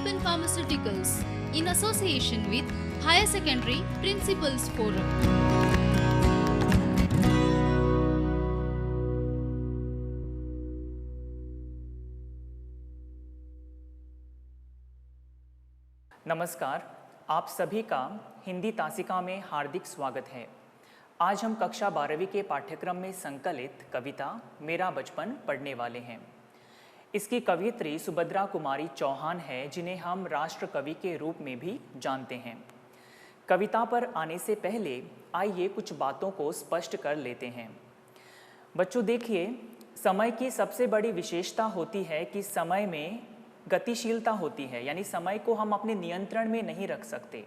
Alpine Pharmaceuticals in association with Higher Secondary Principals Forum. नमस्कार, आप सभी का हिंदी तासिका में हार्दिक स्वागत है। आज हम कक्षा 12वीं के पाठ्यक्रम में संकलित कविता मेरा बचपन पढ़ने वाले हैं। इसकी कवयित्री सुभद्रा कुमारी चौहान है, जिन्हें हम राष्ट्र कवि के रूप में भी जानते हैं। कविता पर आने से पहले आइए कुछ बातों को स्पष्ट कर लेते हैं। बच्चों देखिए, समय की सबसे बड़ी विशेषता होती है कि समय में गतिशीलता होती है, यानी समय को हम अपने नियंत्रण में नहीं रख सकते।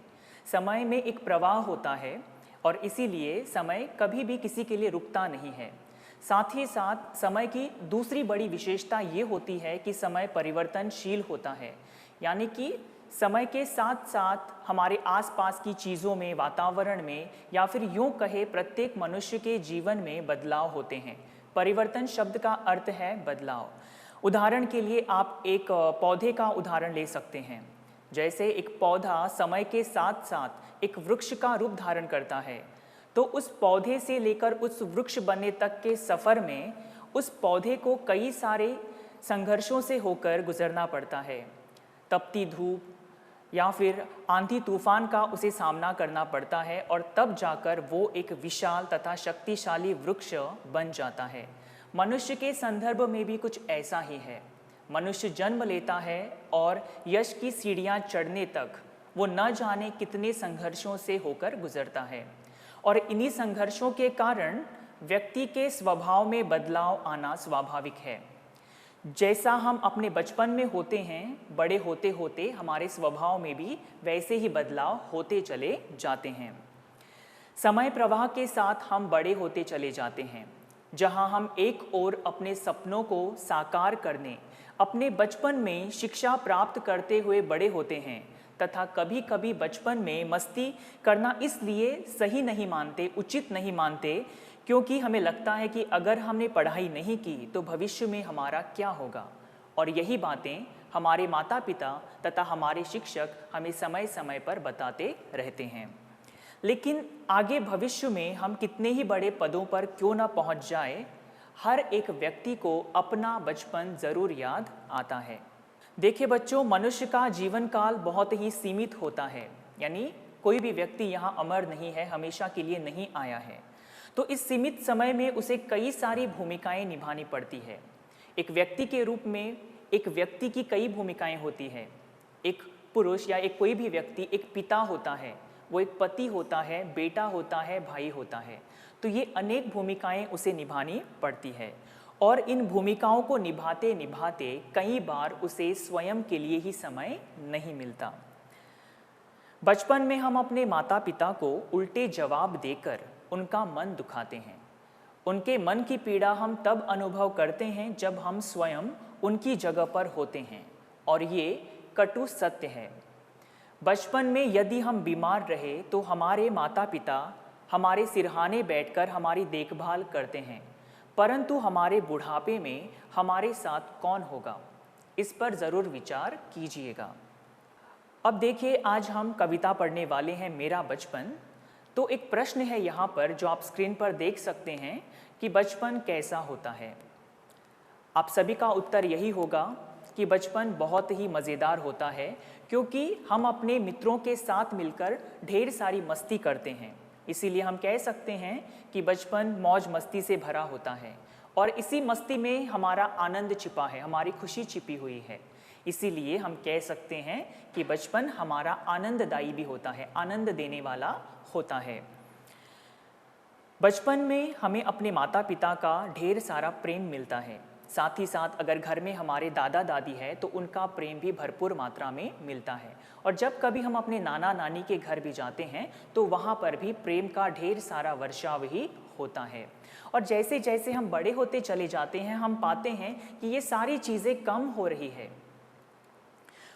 समय में एक प्रवाह होता है और इसीलिए समय कभी भी किसी के लिए रुकता नहीं है। साथ ही साथ समय की दूसरी बड़ी विशेषता ये होती है कि समय परिवर्तनशील होता है, यानी कि समय के साथ साथ हमारे आसपास की चीज़ों में, वातावरण में, या फिर यूँ कहे प्रत्येक मनुष्य के जीवन में बदलाव होते हैं। परिवर्तन शब्द का अर्थ है बदलाव। उदाहरण के लिए आप एक पौधे का उदाहरण ले सकते हैं। जैसे एक पौधा समय के साथ साथ एक वृक्ष का रूप धारण करता है, तो उस पौधे से लेकर उस वृक्ष बनने तक के सफ़र में उस पौधे को कई सारे संघर्षों से होकर गुजरना पड़ता है। तपती धूप या फिर आंधी तूफान का उसे सामना करना पड़ता है और तब जाकर वो एक विशाल तथा शक्तिशाली वृक्ष बन जाता है। मनुष्य के संदर्भ में भी कुछ ऐसा ही है। मनुष्य जन्म लेता है और यश की सीढ़ियां चढ़ने तक वो न जाने कितने संघर्षों से होकर गुजरता है, और इन्हीं संघर्षों के कारण व्यक्ति के स्वभाव में बदलाव आना स्वाभाविक है। जैसा हम अपने बचपन में होते हैं, बड़े होते होते हमारे स्वभाव में भी वैसे ही बदलाव होते चले जाते हैं। समय प्रवाह के साथ हम बड़े होते चले जाते हैं। जहां हम एक ओर अपने सपनों को साकार करने, अपने बचपन में शिक्षा प्राप्त करते हुए बड़े होते हैं, तथा कभी कभी बचपन में मस्ती करना इसलिए सही नहीं मानते, उचित नहीं मानते, क्योंकि हमें लगता है कि अगर हमने पढ़ाई नहीं की तो भविष्य में हमारा क्या होगा। और यही बातें हमारे माता पिता तथा हमारे शिक्षक हमें समय समय पर बताते रहते हैं। लेकिन आगे भविष्य में हम कितने ही बड़े पदों पर क्यों न पहुंच जाए, हर एक व्यक्ति को अपना बचपन ज़रूर याद आता है। देखिए बच्चों, मनुष्य का जीवन काल बहुत ही सीमित होता है, यानी कोई भी व्यक्ति यहाँ अमर नहीं है, हमेशा के लिए नहीं आया है। तो इस सीमित समय में उसे कई सारी भूमिकाएं निभानी पड़ती है। एक व्यक्ति के रूप में एक व्यक्ति की कई भूमिकाएं होती है। एक पुरुष या एक कोई भी व्यक्ति एक पिता होता है, वो एक पति होता है, बेटा होता है, भाई होता है। तो ये अनेक भूमिकाएं उसे निभानी पड़ती है, और इन भूमिकाओं को निभाते निभाते कई बार उसे स्वयं के लिए ही समय नहीं मिलता। बचपन में हम अपने माता पिता को उल्टे जवाब देकर उनका मन दुखाते हैं। उनके मन की पीड़ा हम तब अनुभव करते हैं जब हम स्वयं उनकी जगह पर होते हैं, और ये कटु सत्य है। बचपन में यदि हम बीमार रहे तो हमारे माता पिता हमारे सिरहाने बैठकर हमारी देखभाल करते हैं, परंतु हमारे बुढ़ापे में हमारे साथ कौन होगा, इस पर ज़रूर विचार कीजिएगा। अब देखिए, आज हम कविता पढ़ने वाले हैं मेरा बचपन। तो एक प्रश्न है यहाँ पर जो आप स्क्रीन पर देख सकते हैं कि बचपन कैसा होता है। आप सभी का उत्तर यही होगा कि बचपन बहुत ही मज़ेदार होता है, क्योंकि हम अपने मित्रों के साथ मिलकर ढेर सारी मस्ती करते हैं। इसीलिए हम कह सकते हैं कि बचपन मौज मस्ती से भरा होता है, और इसी मस्ती में हमारा आनंद छिपा है, हमारी खुशी छिपी हुई है। इसीलिए हम कह सकते हैं कि बचपन हमारा आनंददायी भी होता है, आनंद देने वाला होता है। बचपन में हमें अपने माता पिता का ढेर सारा प्रेम मिलता है। साथ ही साथ अगर घर में हमारे दादा दादी है तो उनका प्रेम भी भरपूर मात्रा में मिलता है। और जब कभी हम अपने नाना नानी के घर भी जाते हैं तो वहाँ पर भी प्रेम का ढेर सारा वर्षाव ही होता है। और जैसे जैसे हम बड़े होते चले जाते हैं, हम पाते हैं कि ये सारी चीज़ें कम हो रही है।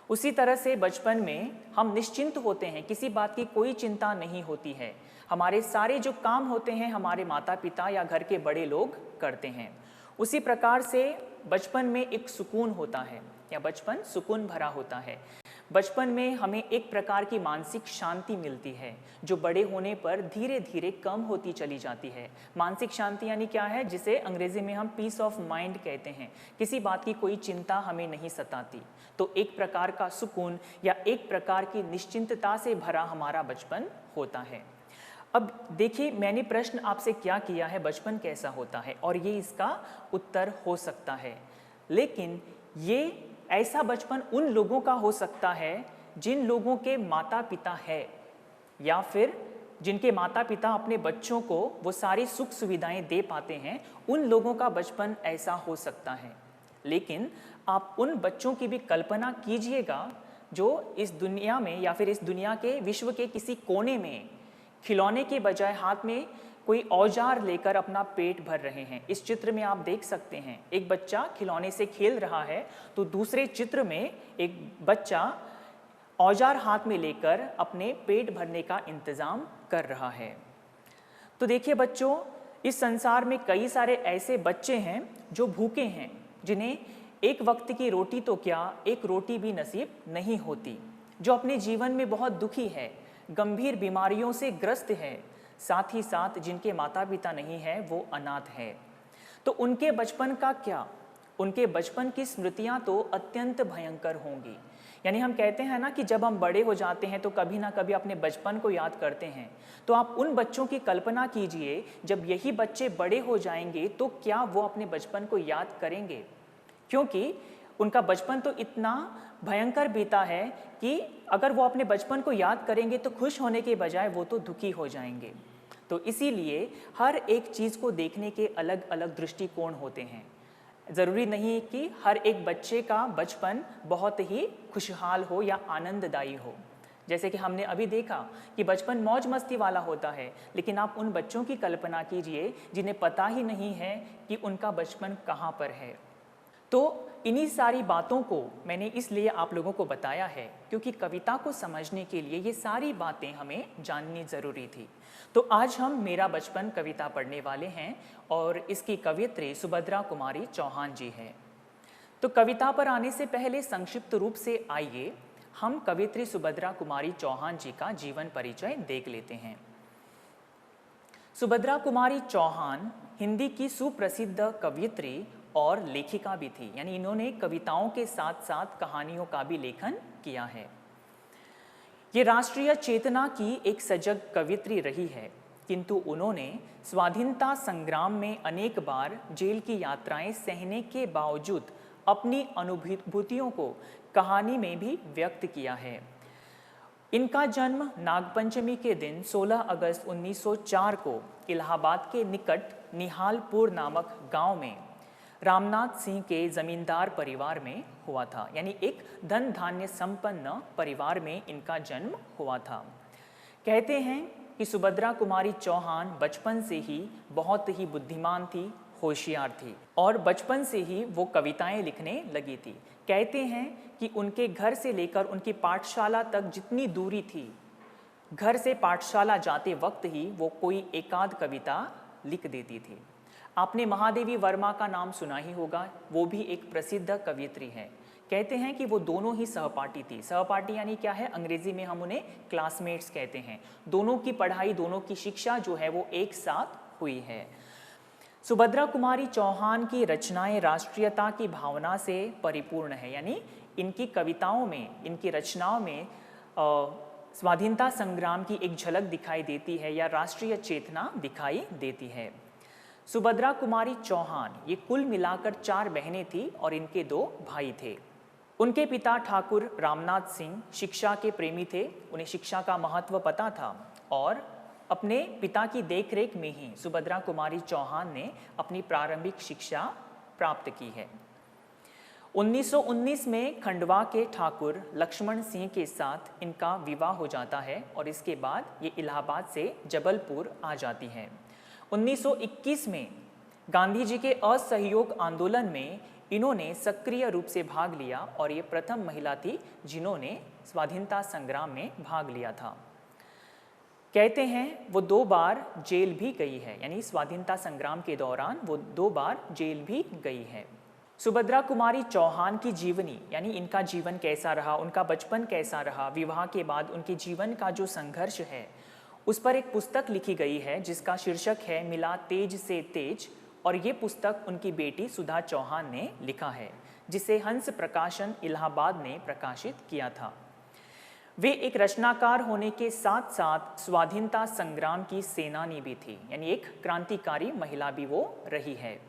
उसी तरह से बचपन में हम निश्चिंत होते हैं, किसी बात की कोई चिंता नहीं होती है। हमारे सारे जो काम होते हैं हमारे माता पिता या घर के बड़े लोग करते हैं। उसी प्रकार से बचपन में एक सुकून होता है, या बचपन सुकून भरा होता है। बचपन में हमें एक प्रकार की मानसिक शांति मिलती है जो बड़े होने पर धीरे धीरे कम होती चली जाती है। मानसिक शांति यानी क्या है, जिसे अंग्रेजी में हम पीस ऑफ माइंड कहते हैं। किसी बात की कोई चिंता हमें नहीं सताती, तो एक प्रकार का सुकून या एक प्रकार की निश्चिंतता से भरा हमारा बचपन होता है। अब देखिए, मैंने प्रश्न आपसे क्या किया है, बचपन कैसा होता है, और ये इसका उत्तर हो सकता है। लेकिन ये ऐसा बचपन उन लोगों का हो सकता है जिन लोगों के माता पिता है, या फिर जिनके माता पिता अपने बच्चों को वो सारी सुख सुविधाएं दे पाते हैं, उन लोगों का बचपन ऐसा हो सकता है। लेकिन आप उन बच्चों की भी कल्पना कीजिएगा जो इस दुनिया में या फिर इस दुनिया के विश्व के किसी कोने में खिलौने के बजाय हाथ में कोई औजार लेकर अपना पेट भर रहे हैं। इस चित्र में आप देख सकते हैं, एक बच्चा खिलौने से खेल रहा है, तो दूसरे चित्र में एक बच्चा औजार हाथ में लेकर अपने पेट भरने का इंतज़ाम कर रहा है। तो देखिए बच्चों, इस संसार में कई सारे ऐसे बच्चे हैं जो भूखे हैं, जिन्हें एक वक्त की रोटी तो क्या, एक रोटी भी नसीब नहीं होती, जो अपने जीवन में बहुत दुखी है, गंभीर बीमारियों से ग्रस्त है, साथ ही साथ जिनके माता पिता नहीं है वो अनाथ है। तो उनके बचपन का क्या, उनके बचपन की स्मृतियां तो अत्यंत भयंकर होंगी। यानी हम कहते हैं ना कि जब हम बड़े हो जाते हैं तो कभी ना कभी अपने बचपन को याद करते हैं। तो आप उन बच्चों की कल्पना कीजिए, जब यही बच्चे बड़े हो जाएंगे तो क्या वो अपने बचपन को याद करेंगे, क्योंकि उनका बचपन तो इतना भयंकर बीता है कि अगर वो अपने बचपन को याद करेंगे तो खुश होने के बजाय वो तो दुखी हो जाएंगे। तो इसीलिए हर एक चीज़ को देखने के अलग अलग दृष्टिकोण होते हैं। ज़रूरी नहीं कि हर एक बच्चे का बचपन बहुत ही खुशहाल हो या आनंददायी हो। जैसे कि हमने अभी देखा कि बचपन मौज मस्ती वाला होता है, लेकिन आप उन बच्चों की कल्पना कीजिए जिन्हें पता ही नहीं है कि उनका बचपन कहाँ पर है। तो इन्हीं सारी बातों को मैंने इसलिए आप लोगों को बताया है क्योंकि कविता को समझने के लिए ये सारी बातें हमें जाननी ज़रूरी थी। तो आज हम मेरा बचपन कविता पढ़ने वाले हैं और इसकी कवियत्री सुभद्रा कुमारी चौहान जी हैं। तो कविता पर आने से पहले संक्षिप्त रूप से आइए हम कवियत्री सुभद्रा कुमारी चौहान जी का जीवन परिचय देख लेते हैं। सुभद्रा कुमारी चौहान हिंदी की सुप्रसिद्ध कवियत्री और लेखिका भी थी, यानी इन्होंने कविताओं के साथ साथ कहानियों का भी लेखन किया है। ये राष्ट्रीय चेतना की एक सजग कवियत्री रही है, किंतु उन्होंने स्वाधीनता संग्राम में अनेक बार जेल की यात्राएं सहने के बावजूद अपनी अनुभूतियों को कहानी में भी व्यक्त किया है। इनका जन्म नागपंचमी के दिन 16 अगस्त 1904 को इलाहाबाद के निकट निहालपुर नामक गांव में रामनाथ सिंह के जमींदार परिवार में हुआ था, यानी एक धन धान्य संपन्न परिवार में इनका जन्म हुआ था। कहते हैं कि सुभद्रा कुमारी चौहान बचपन से ही बहुत ही बुद्धिमान थी, होशियार थी और बचपन से ही वो कविताएं लिखने लगी थी। कहते हैं कि उनके घर से लेकर उनकी पाठशाला तक जितनी दूरी थी, घर से पाठशाला जाते वक्त ही वो कोई एकाध कविता लिख देती थी। आपने महादेवी वर्मा का नाम सुना ही होगा, वो भी एक प्रसिद्ध कवियत्री है। कहते हैं कि वो दोनों ही सहपाठी थी। सहपाठी यानी क्या है, अंग्रेजी में हम उन्हें क्लासमेट्स कहते हैं। दोनों की पढ़ाई, दोनों की शिक्षा जो है वो एक साथ हुई है। सुभद्रा कुमारी चौहान की रचनाएं राष्ट्रीयता की भावना से परिपूर्ण है, यानी इनकी कविताओं में, इनकी रचनाओं में स्वाधीनता संग्राम की एक झलक दिखाई देती है या राष्ट्रीय चेतना दिखाई देती है। सुभद्रा कुमारी चौहान ये कुल मिलाकर 4 बहनें थीं और इनके 2 भाई थे। उनके पिता ठाकुर रामनाथ सिंह शिक्षा के प्रेमी थे, उन्हें शिक्षा का महत्व पता था और अपने पिता की देखरेख में ही सुभद्रा कुमारी चौहान ने अपनी प्रारंभिक शिक्षा प्राप्त की है। 1919 में खंडवा के ठाकुर लक्ष्मण सिंह के साथ इनका विवाह हो जाता है और इसके बाद ये इलाहाबाद से जबलपुर आ जाती हैं। 1921 में गांधी जी के असहयोग आंदोलन में इन्होंने सक्रिय रूप से भाग लिया और ये प्रथम महिला थी जिन्होंने स्वाधीनता संग्राम में भाग लिया था। कहते हैं वो 2 बार जेल भी गई है, यानी स्वाधीनता संग्राम के दौरान वो 2 बार जेल भी गई है। सुभद्रा कुमारी चौहान की जीवनी यानी इनका जीवन कैसा रहा, उनका बचपन कैसा रहा, विवाह के बाद उनके जीवन का जो संघर्ष है उस पर एक पुस्तक लिखी गई है जिसका शीर्षक है मिला तेज से तेज। और ये पुस्तक उनकी बेटी सुधा चौहान ने लिखा है जिसे हंस प्रकाशन इलाहाबाद ने प्रकाशित किया था। वे एक रचनाकार होने के साथ साथ स्वाधीनता संग्राम की सेनानी भी थी, यानी एक क्रांतिकारी महिला भी वो रही है।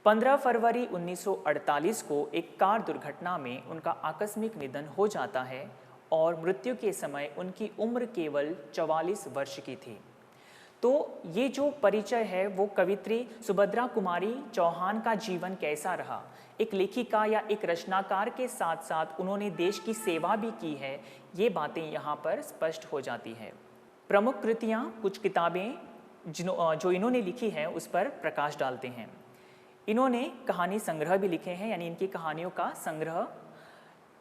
15 फरवरी 1948 को एक कार दुर्घटना में उनका आकस्मिक निधन हो जाता है और मृत्यु के समय उनकी उम्र केवल 44 वर्ष की थी। तो ये जो परिचय है वो कवित्री सुभद्रा कुमारी चौहान का जीवन कैसा रहा, एक लेखिका या एक रचनाकार के साथ साथ उन्होंने देश की सेवा भी की है, ये बातें यहाँ पर स्पष्ट हो जाती है। प्रमुख कृतियाँ, कुछ किताबें जो इन्होंने लिखी है उस पर प्रकाश डालते हैं। इन्होंने कहानी संग्रह भी लिखे हैं, यानी इनकी कहानियों का संग्रह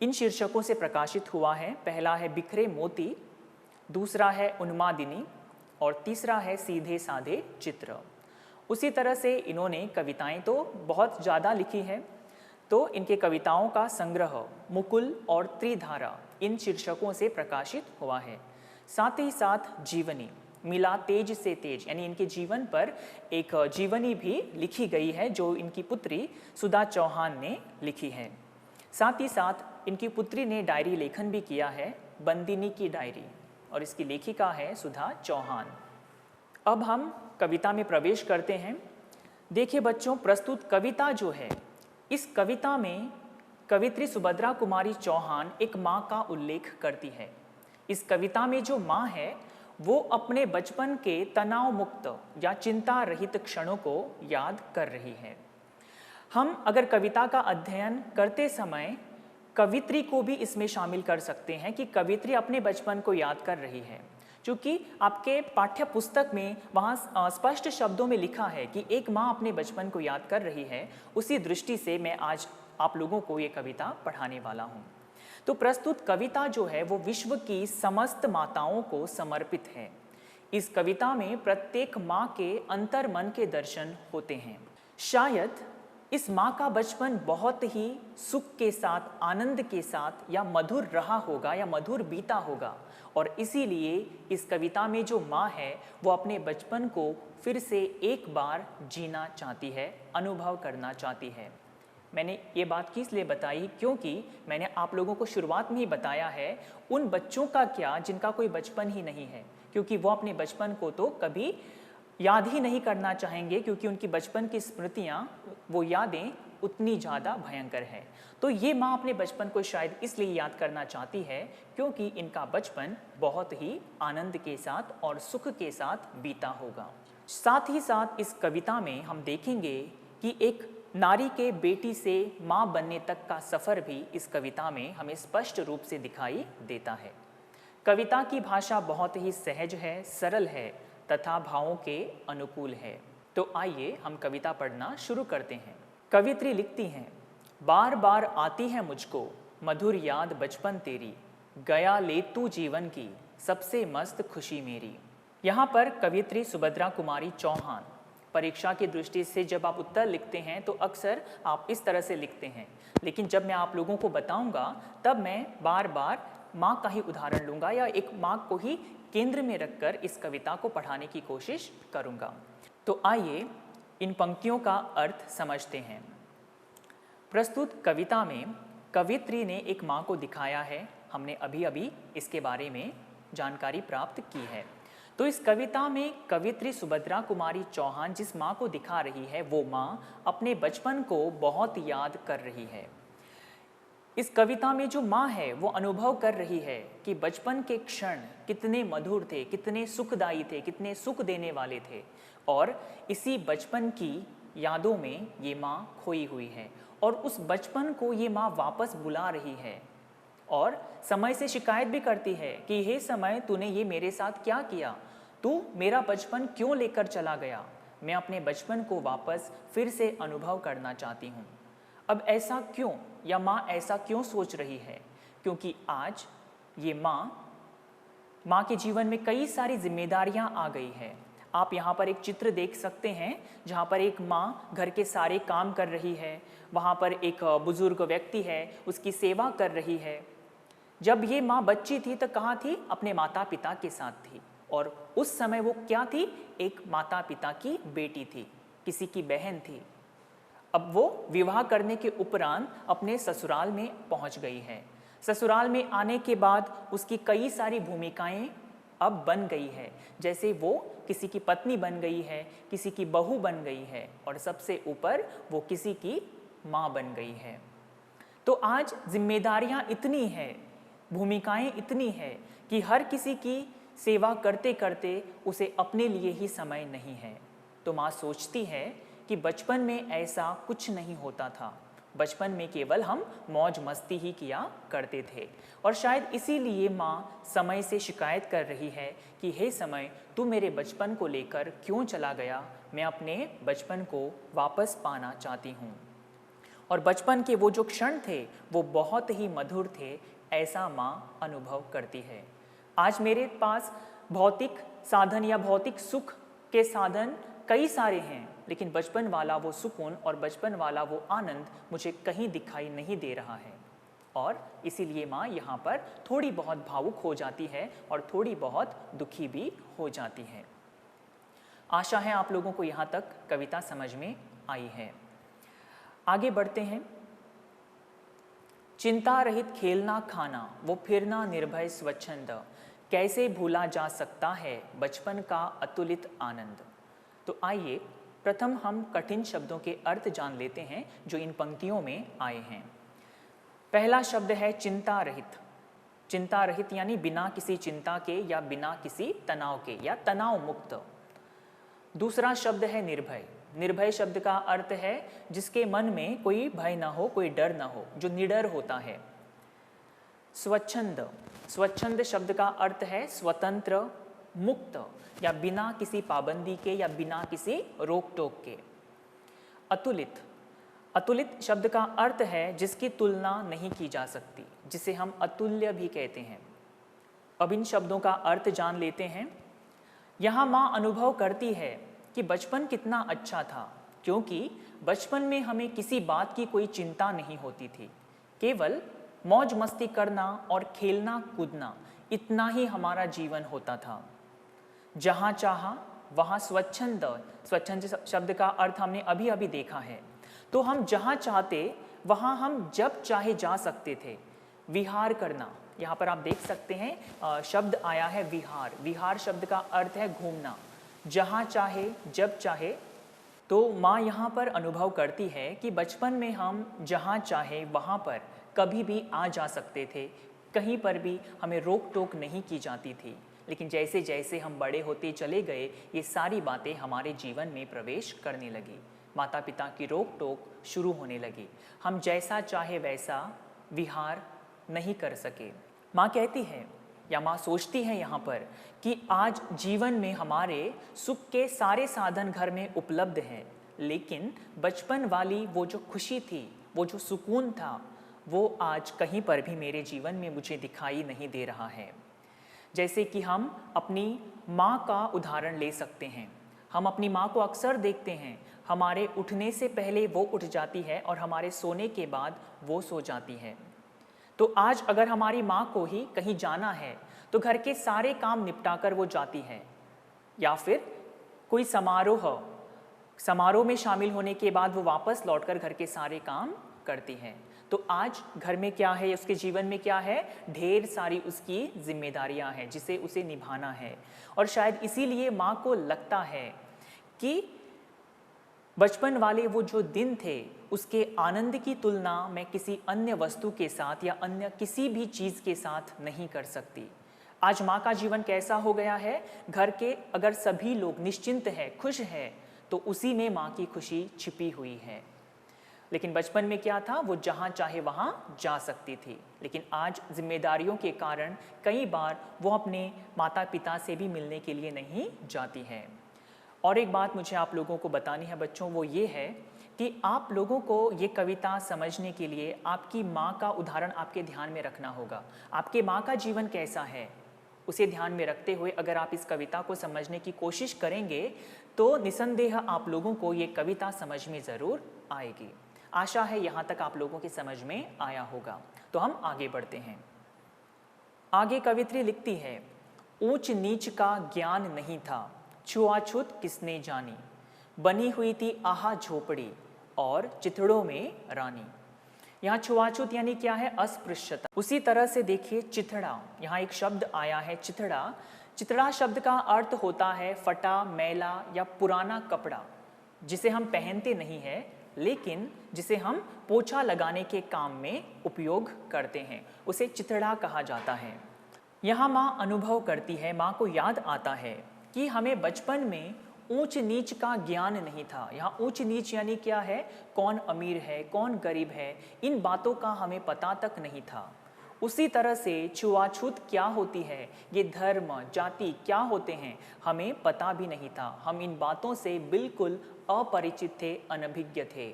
इन शीर्षकों से प्रकाशित हुआ है। पहला है बिखरे मोती, दूसरा है उन्मादिनी और तीसरा है सीधे साधे चित्र। उसी तरह से इन्होंने कविताएं तो बहुत ज़्यादा लिखी है, तो इनके कविताओं का संग्रह मुकुल और त्रिधारा इन शीर्षकों से प्रकाशित हुआ है। साथ ही साथ जीवनी मिला तेज से तेज, यानी इनके जीवन पर एक जीवनी भी लिखी गई है जो इनकी पुत्री सुधा चौहान ने लिखी है। साथ ही साथ इनकी पुत्री ने डायरी लेखन भी किया है, बंदिनी की डायरी, और इसकी लेखिका है सुधा चौहान। अब हम कविता में प्रवेश करते हैं। देखिए बच्चों, प्रस्तुत कविता जो है, इस कविता में कवित्री सुभद्रा कुमारी चौहान एक माँ का उल्लेख करती है। इस कविता में जो माँ है वो अपने बचपन के तनाव मुक्त या चिंता रहित क्षणों को याद कर रही है। हम अगर कविता का अध्ययन करते समय कवित्री को भी इसमें शामिल कर सकते हैं कि कवित्री अपने बचपन को याद कर रही है, क्योंकि आपके पाठ्य पुस्तक में वहाँ स्पष्ट शब्दों में लिखा है कि एक माँ अपने बचपन को याद कर रही है। उसी दृष्टि से मैं आज आप लोगों को ये कविता पढ़ाने वाला हूँ। तो प्रस्तुत कविता जो है वो विश्व की समस्त माताओं को समर्पित है। इस कविता में प्रत्येक माँ के अंतर्मन के दर्शन होते हैं। शायद इस माँ का बचपन बहुत ही सुख के साथ, आनंद के साथ या मधुर रहा होगा या मधुर बीता होगा, और इसीलिए इस कविता में जो माँ है वो अपने बचपन को फिर से एक बार जीना चाहती है, अनुभव करना चाहती है। मैंने ये बात किस लिए बताई, क्योंकि मैंने आप लोगों को शुरुआत में ही बताया है उन बच्चों का क्या जिनका कोई बचपन ही नहीं है, क्योंकि वो अपने बचपन को तो कभी याद ही नहीं करना चाहेंगे, क्योंकि उनकी बचपन की स्मृतियाँ, वो यादें उतनी ज़्यादा भयंकर है। तो ये माँ अपने बचपन को शायद इसलिए याद करना चाहती है क्योंकि इनका बचपन बहुत ही आनंद के साथ और सुख के साथ बीता होगा। साथ ही साथ इस कविता में हम देखेंगे कि एक नारी के बेटी से माँ बनने तक का सफ़र भी इस कविता में हमें स्पष्ट रूप से दिखाई देता है। कविता की भाषा बहुत ही सहज है, सरल है तथा भावों के अनुकूल है। तो आइए हम कविता पढ़ना शुरू करते हैं। कवित्री लिखती हैं, बार बार आती है मुझको मधुर याद बचपन तेरी, गया ले तू जीवन की सबसे मस्त खुशी मेरी। यहाँ पर कवित्री सुभद्रा कुमारी चौहान, परीक्षा की दृष्टि से जब आप उत्तर लिखते हैं तो अक्सर आप इस तरह से लिखते हैं, लेकिन जब मैं आप लोगों को बताऊंगा तब मैं बार बार माँ का ही उदाहरण लूँगा या एक माँ को ही केंद्र में रखकर इस कविता को पढ़ाने की कोशिश करूँगा। तो आइए इन पंक्तियों का अर्थ समझते हैं। प्रस्तुत कविता में कवित्री ने एक माँ को दिखाया है, हमने अभी अभी इसके बारे में जानकारी प्राप्त की है। तो इस कविता में कवित्री सुभद्रा कुमारी चौहान जिस माँ को दिखा रही है वो माँ अपने बचपन को बहुत याद कर रही है। इस कविता में जो माँ है वो अनुभव कर रही है कि बचपन के क्षण कितने मधुर थे, कितने सुखदायी थे, कितने सुख देने वाले थे, और इसी बचपन की यादों में ये माँ खोई हुई है और उस बचपन को ये माँ वापस बुला रही है और समय से शिकायत भी करती है कि हे समय, तूने ये मेरे साथ क्या किया, तू मेरा बचपन क्यों लेकर चला गया, मैं अपने बचपन को वापस फिर से अनुभव करना चाहती हूँ। अब ऐसा क्यों, या माँ ऐसा क्यों सोच रही है, क्योंकि आज ये माँ के जीवन में कई सारी जिम्मेदारियाँ आ गई है। आप यहाँ पर एक चित्र देख सकते हैं जहाँ पर एक माँ घर के सारे काम कर रही है, वहाँ पर एक बुजुर्ग व्यक्ति है, उसकी सेवा कर रही है। जब ये माँ बच्ची थी तो कहाँ थी? अपने माता पिता के साथ थी, और उस समय वो क्या थी? एक माता पिता की बेटी थी, किसी की बहन थी। अब वो विवाह करने के उपरांत अपने ससुराल में पहुंच गई है। ससुराल में आने के बाद उसकी कई सारी भूमिकाएं अब बन गई है, जैसे वो किसी की पत्नी बन गई है, किसी की बहू बन गई है, और सबसे ऊपर वो किसी की माँ बन गई है। तो आज जिम्मेदारियां इतनी हैं, भूमिकाएं इतनी है कि हर किसी की सेवा करते करते उसे अपने लिए ही समय नहीं है। तो माँ सोचती है कि बचपन में ऐसा कुछ नहीं होता था, बचपन में केवल हम मौज मस्ती ही किया करते थे, और शायद इसीलिए माँ समय से शिकायत कर रही है कि हे समय, तू मेरे बचपन को लेकर क्यों चला गया? मैं अपने बचपन को वापस पाना चाहती हूँ। और बचपन के वो जो क्षण थे वो बहुत ही मधुर थे, ऐसा माँ अनुभव करती है। आज मेरे पास भौतिक साधन या भौतिक सुख के साधन कई सारे हैं, लेकिन बचपन वाला वो सुकून और बचपन वाला वो आनंद मुझे कहीं दिखाई नहीं दे रहा है। और इसीलिए माँ यहाँ पर थोड़ी बहुत भावुक हो जाती है और थोड़ी बहुत दुखी भी हो जाती है। आशा है आप लोगों को यहाँ तक कविता समझ में आई है। आगे बढ़ते हैं। चिंता रहित खेलना खाना, वो फिरना निर्भय स्वच्छंद, कैसे भूला जा सकता है बचपन का अतुलित आनंद। तो आइए प्रथम हम कठिन शब्दों के अर्थ जान लेते हैं जो इन पंक्तियों में आए हैं। पहला शब्द है चिंता रहित। चिंता रहित यानी बिना किसी चिंता के या बिना किसी तनाव के या तनाव मुक्त। दूसरा शब्द है निर्भय। निर्भय शब्द का अर्थ है जिसके मन में कोई भय ना हो, कोई डर ना हो, जो निडर होता है। स्वच्छंद। स्वच्छंद शब्द का अर्थ है स्वतंत्र, मुक्त, या बिना किसी पाबंदी के या बिना किसी रोक टोक के। अतुलित। अतुलित शब्द का अर्थ है जिसकी तुलना नहीं की जा सकती, जिसे हम अतुल्य भी कहते हैं। अब इन शब्दों का अर्थ जान लेते हैं। यहाँ माँ अनुभव करती है कि बचपन कितना अच्छा था, क्योंकि बचपन में हमें किसी बात की कोई चिंता नहीं होती थी, केवल मौज मस्ती करना और खेलना कूदना, इतना ही हमारा जीवन होता था। जहाँ चाहा वहाँ स्वच्छंद। स्वच्छंद शब्द का अर्थ हमने अभी अभी देखा है। तो हम जहाँ चाहते वहाँ हम जब चाहे जा सकते थे। विहार करना, यहाँ पर आप देख सकते हैं शब्द आया है विहार। विहार शब्द का अर्थ है घूमना, जहाँ चाहे जब चाहे। तो माँ यहाँ पर अनुभव करती है कि बचपन में हम जहाँ चाहे वहाँ पर कभी भी आ जा सकते थे, कहीं पर भी हमें रोक टोक नहीं की जाती थी। लेकिन जैसे जैसे हम बड़े होते चले गए, ये सारी बातें हमारे जीवन में प्रवेश करने लगी। माता पिता की रोक टोक शुरू होने लगी। हम जैसा चाहे वैसा विहार नहीं कर सके। माँ कहती है या माँ सोचती है यहाँ पर कि आज जीवन में हमारे सुख के सारे साधन घर में उपलब्ध हैं, लेकिन बचपन वाली वो जो खुशी थी, वो जो सुकून था, वो आज कहीं पर भी मेरे जीवन में मुझे दिखाई नहीं दे रहा है। जैसे कि हम अपनी माँ का उदाहरण ले सकते हैं। हम अपनी माँ को अक्सर देखते हैं, हमारे उठने से पहले वो उठ जाती है और हमारे सोने के बाद वो सो जाती है। तो आज अगर हमारी माँ को ही कहीं जाना है तो घर के सारे काम निपटाकर वो जाती है, या फिर कोई समारोह में शामिल होने के बाद वो वापस लौटकर घर के सारे काम करती है। तो आज घर में क्या है, उसके जीवन में क्या है? ढेर सारी उसकी जिम्मेदारियां हैं जिसे उसे निभाना है। और शायद इसीलिए माँ को लगता है कि बचपन वाले वो जो दिन थे उसके आनंद की तुलना मैं किसी अन्य वस्तु के साथ या अन्य किसी भी चीज़ के साथ नहीं कर सकती। आज माँ का जीवन कैसा हो गया है? घर के अगर सभी लोग निश्चिंत हैं, खुश हैं, तो उसी में माँ की खुशी छिपी हुई है। लेकिन बचपन में क्या था? वो जहाँ चाहे वहाँ जा सकती थी। लेकिन आज जिम्मेदारियों के कारण कई बार वो अपने माता पिता से भी मिलने के लिए नहीं जाती है। और एक बात मुझे आप लोगों को बतानी है बच्चों, वो ये है कि आप लोगों को ये कविता समझने के लिए आपकी माँ का उदाहरण आपके ध्यान में रखना होगा। आपके माँ का जीवन कैसा है उसे ध्यान में रखते हुए अगर आप इस कविता को समझने की कोशिश करेंगे तो निसंदेह आप लोगों को ये कविता समझ में ज़रूर आएगी। आशा है यहाँ तक आप लोगों की समझ में आया होगा। तो हम आगे बढ़ते हैं। आगे कवित्री लिखती है, ऊंच नीच का ज्ञान नहीं था, छुआछूत किसने जानी, बनी हुई थी आहा झोपड़ी और चिथड़ों में रानी। यहाँ छुआछूत यानी क्या है? अस्पृश्यता। उसी तरह से देखिए चिथड़ा, यहाँ एक शब्द आया है चिथड़ा। चिथड़ा शब्द का अर्थ होता है फटा, मैला या पुराना कपड़ा, जिसे हम पहनते नहीं हैं लेकिन जिसे हम पोछा लगाने के काम में उपयोग करते हैं, उसे चिथड़ा कहा जाता है। यहाँ माँ अनुभव करती है, माँ को याद आता है कि हमें बचपन में ऊंच नीच का ज्ञान नहीं था। यहाँ ऊंच नीच यानी क्या है? कौन अमीर है, कौन गरीब है, इन बातों का हमें पता तक नहीं था। उसी तरह से छुआछूत क्या होती है, ये धर्म जाति क्या होते हैं, हमें पता भी नहीं था। हम इन बातों से बिल्कुल अपरिचित थे, अनभिज्ञ थे।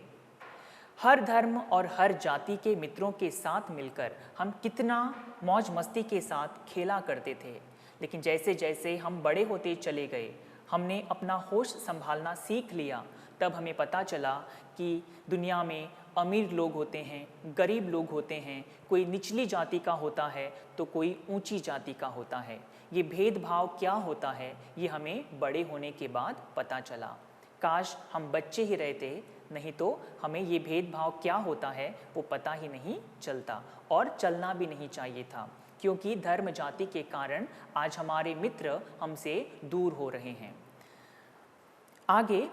हर धर्म और हर जाति के मित्रों के साथ मिलकर हम कितना मौज मस्ती के साथ खेला करते थे। लेकिन जैसे जैसे हम बड़े होते चले गए, हमने अपना होश संभालना सीख लिया, तब हमें पता चला कि दुनिया में अमीर लोग होते हैं, गरीब लोग होते हैं, कोई निचली जाति का होता है तो कोई ऊंची जाति का होता है। ये भेदभाव क्या होता है, ये हमें बड़े होने के बाद पता चला। काश हम बच्चे ही रहते, नहीं तो हमें ये भेदभाव क्या होता है वो पता ही नहीं चलता, और चलना भी नहीं चाहिए था, क्योंकि धर्म जाति के कारण आज हमारे मित्र हमसे दूर हो रहे हैं। आगे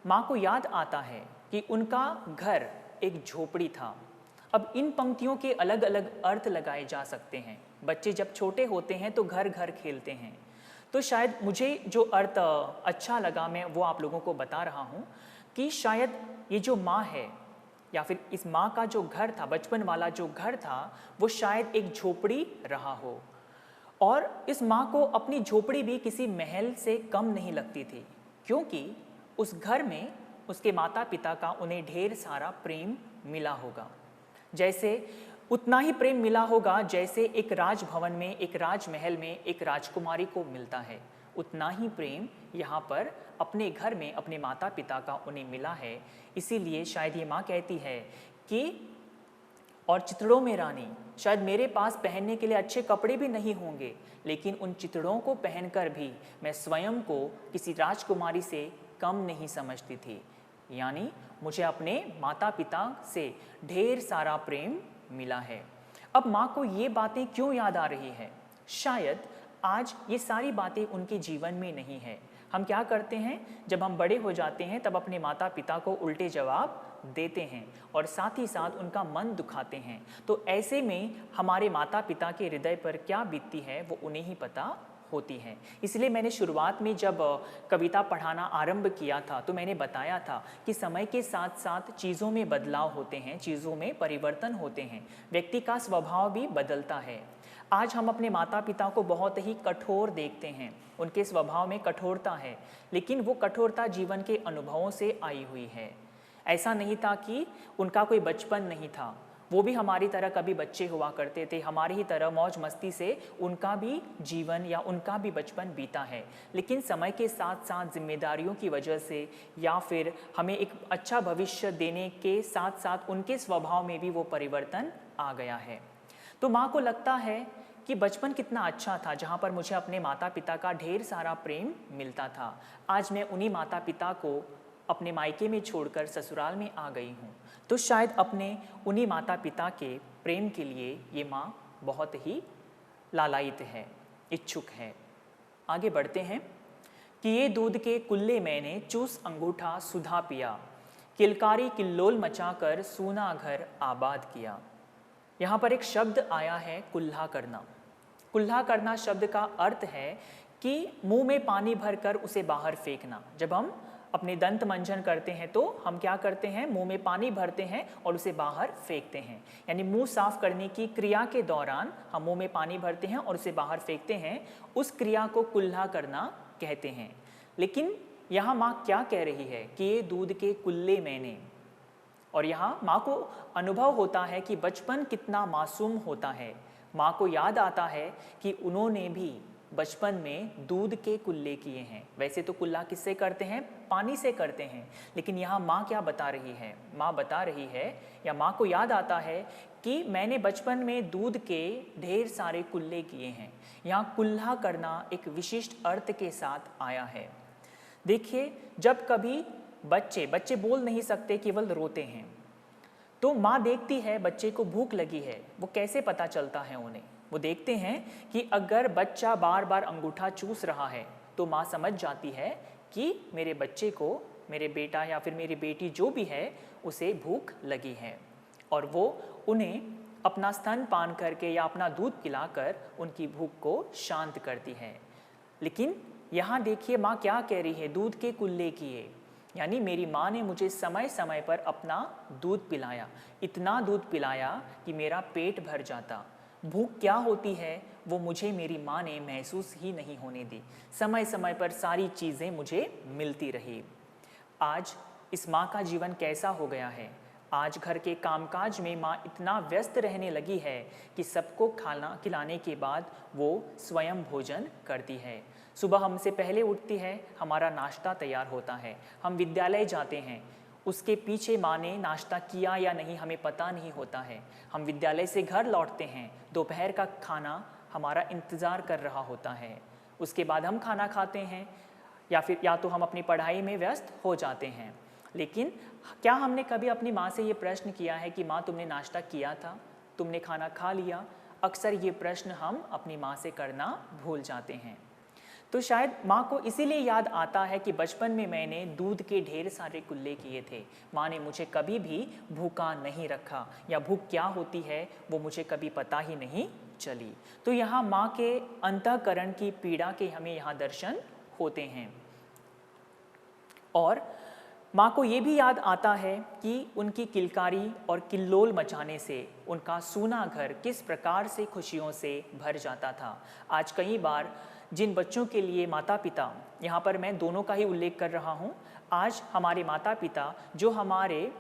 माँ को याद आता है कि उनका घर एक झोपड़ी था। अब इन पंक्तियों के अलग अलग अर्थ लगाए जा सकते हैं। बच्चे जब छोटे होते हैं तो घर घर खेलते हैं, तो शायद मुझे जो अर्थ अच्छा लगा मैं वो आप लोगों को बता रहा हूँ कि शायद ये जो माँ है या फिर इस माँ का जो घर था, बचपन वाला जो घर था, वो शायद एक झोपड़ी रहा हो। और इस माँ को अपनी झोपड़ी भी किसी महल से कम नहीं लगती थी, क्योंकि उस घर में उसके माता पिता का उन्हें ढेर सारा प्रेम मिला होगा। जैसे उतना ही प्रेम मिला होगा जैसे एक राजभवन में, एक राजमहल में एक राजकुमारी को मिलता है, उतना ही प्रेम यहाँ पर अपने घर में अपने माता पिता का उन्हें मिला है। इसीलिए शायद ये माँ कहती है कि और चिथड़ों में रानी, शायद मेरे पास पहनने के लिए अच्छे कपड़े भी नहीं होंगे, लेकिन उन चिथड़ों को पहनकर भी मैं स्वयं को किसी राजकुमारी से कम नहीं समझती थी। यानी मुझे अपने माता पिता से ढेर सारा प्रेम मिला है। अब माँ को ये बातें क्यों याद आ रही है? शायद आज ये सारी बातें उनके जीवन में नहीं है। हम क्या करते हैं, जब हम बड़े हो जाते हैं तब अपने माता पिता को उल्टे जवाब देते हैं और साथ ही साथ उनका मन दुखाते हैं। तो ऐसे में हमारे माता पिता के हृदय पर क्या बीतती है वो उन्हें ही पता होती है। इसलिए मैंने शुरुआत में जब कविता पढ़ाना आरंभ किया था तो मैंने बताया था कि समय के साथ साथ चीज़ों में बदलाव होते हैं, चीज़ों में परिवर्तन होते हैं, व्यक्ति का स्वभाव भी बदलता है। आज हम अपने माता पिता को बहुत ही कठोर देखते हैं, उनके स्वभाव में कठोरता है, लेकिन वो कठोरता जीवन के अनुभवों से आई हुई है। ऐसा नहीं था कि उनका कोई बचपन नहीं था, वो भी हमारी तरह कभी बच्चे हुआ करते थे, हमारी ही तरह मौज मस्ती से उनका भी जीवन या उनका भी बचपन बीता है। लेकिन समय के साथ साथ जिम्मेदारियों की वजह से या फिर हमें एक अच्छा भविष्य देने के साथ साथ उनके स्वभाव में भी वो परिवर्तन आ गया है। तो माँ को लगता है कि बचपन कितना अच्छा था जहाँ पर मुझे अपने माता पिता का ढेर सारा प्रेम मिलता था। आज मैं उन्हीं माता पिता को अपने मायके में छोड़कर ससुराल में आ गई हूँ, तो शायद अपने उन्हीं माता पिता के प्रेम के लिए ये माँ बहुत ही लालायित है, इच्छुक है। आगे बढ़ते हैं कि ये दूध के कुल्ले मैंने चूस अंगूठा सुधा पिया, किलकारी किल्लोल मचाकर सूना घर आबाद किया। यहाँ पर एक शब्द आया है कुल्हा करना। कुल्हा करना शब्द का अर्थ है कि मुंह में पानी भरकर उसे बाहर फेंकना। जब हम अपने दंत मंजन करते हैं तो हम क्या करते हैं, मुंह में पानी भरते हैं और उसे बाहर फेंकते हैं। यानी मुंह साफ करने की क्रिया के दौरान हम मुंह में पानी भरते हैं और उसे बाहर फेंकते हैं, उस क्रिया को कुल्हा करना कहते हैं। लेकिन यहाँ माँ क्या कह रही है कि ये दूध के कुल्ले मैंने, और यहाँ माँ को अनुभव होता है कि बचपन कितना मासूम होता है। माँ को याद आता है कि उन्होंने भी बचपन में दूध के कुल्ले किए हैं। वैसे तो कुल्ला किससे करते हैं? पानी से करते हैं। लेकिन यहाँ माँ क्या बता रही है? माँ बता रही है या माँ को याद आता है कि मैंने बचपन में दूध के ढेर सारे कुल्ले किए हैं। यहाँ कुल्ला करना एक विशिष्ट अर्थ के साथ आया है। देखिए, जब कभी बच्चे बोल नहीं सकते, केवल रोते हैं, तो माँ देखती है बच्चे को भूख लगी है। वो कैसे पता चलता है उन्हें? वो देखते हैं कि अगर बच्चा बार बार अंगूठा चूस रहा है तो माँ समझ जाती है कि मेरे बच्चे को, मेरे बेटा या फिर मेरी बेटी जो भी है, उसे भूख लगी है, और वो उन्हें अपना स्तन पान करके या अपना दूध पिलाकर उनकी भूख को शांत करती है। लेकिन यहाँ देखिए माँ क्या कह रही है? दूध के कुल्ले किए, यानी मेरी माँ ने मुझे समय समय पर अपना दूध पिलाया, इतना दूध पिलाया कि मेरा पेट भर जाता। भूख क्या होती है वो मुझे मेरी माँ ने महसूस ही नहीं होने दी। समय समय पर सारी चीज़ें मुझे मिलती रही। आज इस माँ का जीवन कैसा हो गया है? आज घर के कामकाज में माँ इतना व्यस्त रहने लगी है कि सबको खाना खिलाने के बाद वो स्वयं भोजन करती है। सुबह हमसे पहले उठती है, हमारा नाश्ता तैयार होता है, हम विद्यालय जाते हैं, उसके पीछे माँ ने नाश्ता किया या नहीं हमें पता नहीं होता है। हम विद्यालय से घर लौटते हैं, दोपहर का खाना हमारा इंतज़ार कर रहा होता है। उसके बाद हम खाना खाते हैं या तो हम अपनी पढ़ाई में व्यस्त हो जाते हैं। लेकिन क्या हमने कभी अपनी माँ से ये प्रश्न किया है कि माँ तुमने नाश्ता किया था, तुमने खाना खा लिया? अक्सर ये प्रश्न हम अपनी माँ से करना भूल जाते हैं। तो शायद माँ को इसीलिए याद आता है कि बचपन में मैंने दूध के ढेर सारे कुल्ले किए थे। माँ ने मुझे कभी भी भूखा नहीं रखा, या भूख क्या होती है वो मुझे कभी पता ही नहीं चली। तो यहाँ माँ के अंतःकरण की पीड़ा के हमें यहाँ दर्शन होते हैं। और माँ को ये भी याद आता है कि उनकी किलकारी और किल्लोल मचाने से उनका सूना घर किस प्रकार से खुशियों से भर जाता था। आज कई बार जिन बच्चों के लिए माता पिता, यहाँ पर मैं दोनों का ही उल्लेख कर रहा हूँ, आज हमारे माता पिता जो हमारे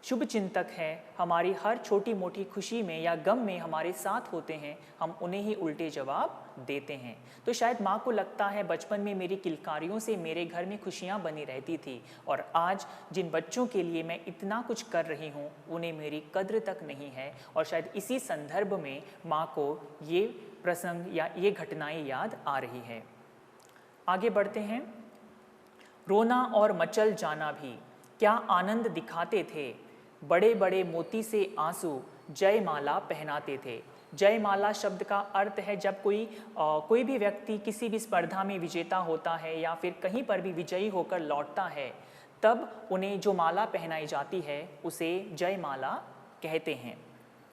शुभ चिंतक हैं, हमारी हर छोटी मोटी खुशी में या गम में हमारे साथ होते हैं, हम उन्हें ही उल्टे जवाब देते हैं। तो शायद माँ को लगता है बचपन में मेरी किलकारियों से मेरे घर में खुशियाँ बनी रहती थी, और आज जिन बच्चों के लिए मैं इतना कुछ कर रही हूँ उन्हें मेरी कद्र तक नहीं है। और शायद इसी संदर्भ में माँ को ये प्रसंग या ये घटनाएं याद आ रही है। आगे बढ़ते हैं। रोना और मचल जाना भी क्या आनंद दिखाते थे, बड़े बड़े मोती से आंसू जयमाला पहनाते थे। जयमाला शब्द का अर्थ है जब कोई भी व्यक्ति किसी भी स्पर्धा में विजेता होता है या फिर कहीं पर भी विजयी होकर लौटता है, तब उन्हें जो माला पहनाई जाती है उसे जयमाला कहते हैं।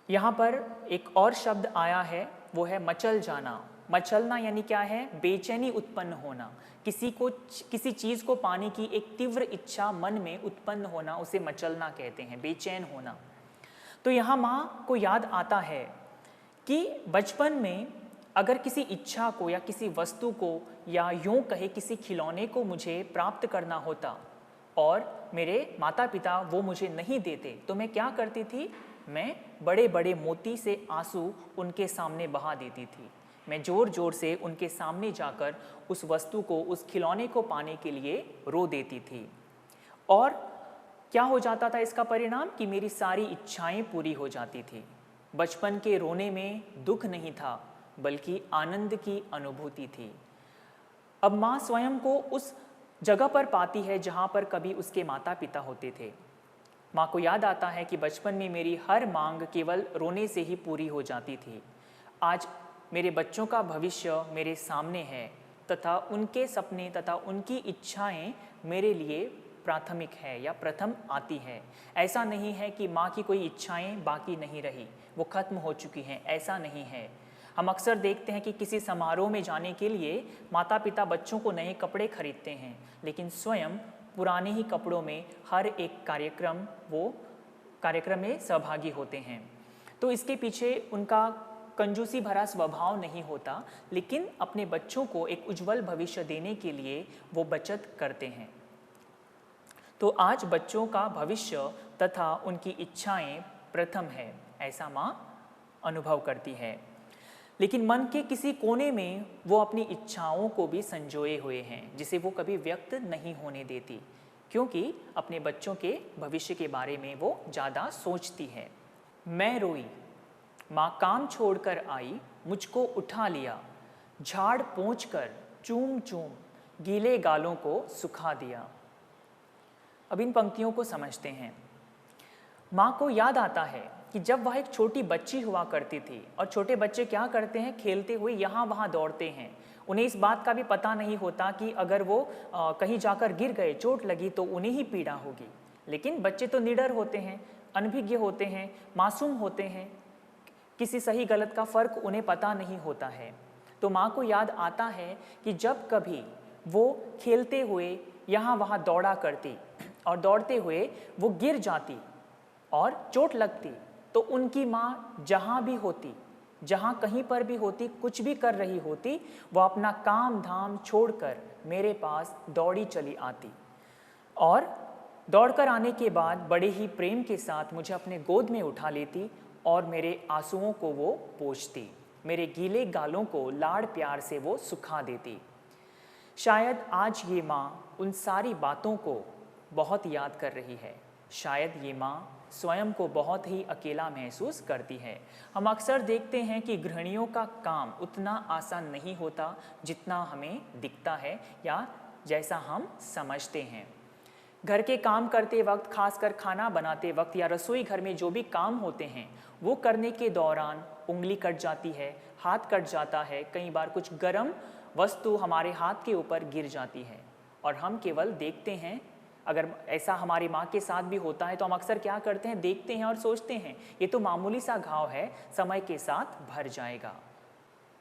यहाँ पर एक और शब्द आया है, वो है मचल जाना। मचलना यानी क्या है? बेचैनी उत्पन्न होना, किसी चीज़ को पाने की एक तीव्र इच्छा मन में उत्पन्न होना, उसे मचलना कहते हैं, बेचैन होना। तो यहाँ माँ को याद आता है कि बचपन में अगर किसी इच्छा को या किसी वस्तु को या यूँ कहे किसी खिलौने को मुझे प्राप्त करना होता और मेरे माता पिता वो मुझे नहीं देते, तो मैं क्या करती थी? मैं बड़े बड़े मोती से आंसू उनके सामने बहा देती थी। मैं ज़ोर ज़ोर से उनके सामने जाकर उस वस्तु को, उस खिलौने को पाने के लिए रो देती थी। और क्या हो जाता था इसका परिणाम? कि मेरी सारी इच्छाएं पूरी हो जाती थी। बचपन के रोने में दुख नहीं था, बल्कि आनंद की अनुभूति थी। अब माँ स्वयं को उस जगह पर पाती है जहाँ पर कभी उसके माता पिता होते थे। माँ को याद आता है कि बचपन में मेरी हर मांग केवल रोने से ही पूरी हो जाती थी। आज मेरे बच्चों का भविष्य मेरे सामने है तथा उनके सपने तथा उनकी इच्छाएं मेरे लिए प्राथमिक है या प्रथम आती है। ऐसा नहीं है कि माँ की कोई इच्छाएं बाकी नहीं रही, वो खत्म हो चुकी हैं, ऐसा नहीं है। हम अक्सर देखते हैं कि किसी समारोह में जाने के लिए माता पिता बच्चों को नए कपड़े खरीदते हैं, लेकिन स्वयं पुराने ही कपड़ों में हर एक कार्यक्रम में सहभागी होते हैं। तो इसके पीछे उनका कंजूसी भरा स्वभाव नहीं होता, लेकिन अपने बच्चों को एक उज्जवल भविष्य देने के लिए वो बचत करते हैं। तो आज बच्चों का भविष्य तथा उनकी इच्छाएं प्रथम है, ऐसा माँ अनुभव करती है। लेकिन मन के किसी कोने में वो अपनी इच्छाओं को भी संजोए हुए हैं, जिसे वो कभी व्यक्त नहीं होने देती, क्योंकि अपने बच्चों के भविष्य के बारे में वो ज़्यादा सोचती है। मैं रोई, माँ काम छोड़कर आई, मुझको उठा लिया, झाड़ पोंछ कर चूम चूम गीले गालों को सुखा दिया। अब इन पंक्तियों को समझते हैं। माँ को याद आता है कि जब वह एक छोटी बच्ची हुआ करती थी और छोटे बच्चे क्या करते हैं, खेलते हुए यहाँ वहाँ दौड़ते हैं। उन्हें इस बात का भी पता नहीं होता कि अगर वो कहीं जाकर गिर गए, चोट लगी तो उन्हें ही पीड़ा होगी। लेकिन बच्चे तो निडर होते हैं, अनभिज्ञ होते हैं, मासूम होते हैं, किसी सही गलत का फर्क उन्हें पता नहीं होता है। तो माँ को याद आता है कि जब कभी वो खेलते हुए यहाँ वहाँ दौड़ा करती और दौड़ते हुए वो गिर जाती और चोट लगती, तो उनकी माँ जहाँ भी होती, जहाँ कहीं पर भी होती, कुछ भी कर रही होती, वो अपना काम धाम छोड़कर मेरे पास दौड़ी चली आती और दौड़कर आने के बाद बड़े ही प्रेम के साथ मुझे अपने गोद में उठा लेती और मेरे आंसुओं को वो पोंछती, मेरे गीले गालों को लाड़ प्यार से वो सुखा देती। शायद आज ये माँ उन सारी बातों को बहुत याद कर रही है। शायद ये माँ स्वयं को बहुत ही अकेला महसूस करती है। हम अक्सर देखते हैं कि गृहिणियों का काम उतना आसान नहीं होता जितना हमें दिखता है या जैसा हम समझते हैं। घर के काम करते वक्त, खासकर खाना बनाते वक्त या रसोई घर में जो भी काम होते हैं, वो करने के दौरान उंगली कट जाती है, हाथ कट जाता है, कई बार कुछ गर्म वस्तु हमारे हाथ के ऊपर गिर जाती है और हम केवल देखते हैं। अगर ऐसा हमारी माँ के साथ भी होता है तो हम अक्सर क्या करते हैं, देखते हैं और सोचते हैं ये तो मामूली सा घाव है, समय के साथ भर जाएगा।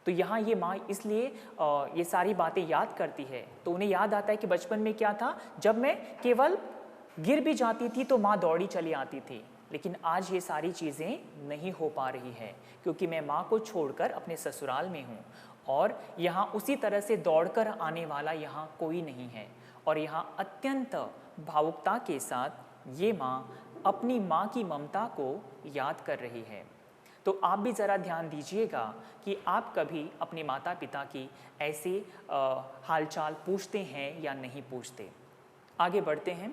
तो यहाँ ये माँ इसलिए ये सारी बातें याद करती है। तो उन्हें याद आता है कि बचपन में क्या था, जब मैं केवल गिर भी जाती थी तो माँ दौड़ी चली आती थी। लेकिन आज ये सारी चीज़ें नहीं हो पा रही है, क्योंकि मैं माँ को छोड़कर अपने ससुराल में हूँ और यहाँ उसी तरह से दौड़कर आने वाला यहाँ कोई नहीं है। और यहाँ अत्यंत भावुकता के साथ ये माँ अपनी माँ की ममता को याद कर रही है। तो आप भी ज़रा ध्यान दीजिएगा कि आप कभी अपने माता पिता की ऐसे हालचाल पूछते हैं या नहीं पूछते। आगे बढ़ते हैं।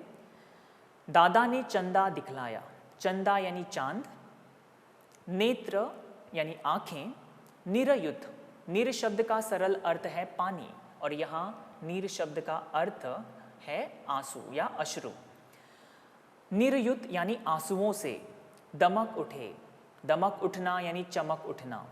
दादा ने चंदा दिखलाया, चंदा यानी चांद, नेत्र यानी आँखें, निरयुत, निर शब्द का सरल अर्थ है पानी और यहाँ नीर शब्द का अर्थ है आंसू या अश्रु। निरयुत यानी आंसुओं से, दमक उठे, दमक उठना यानी चमक उठना,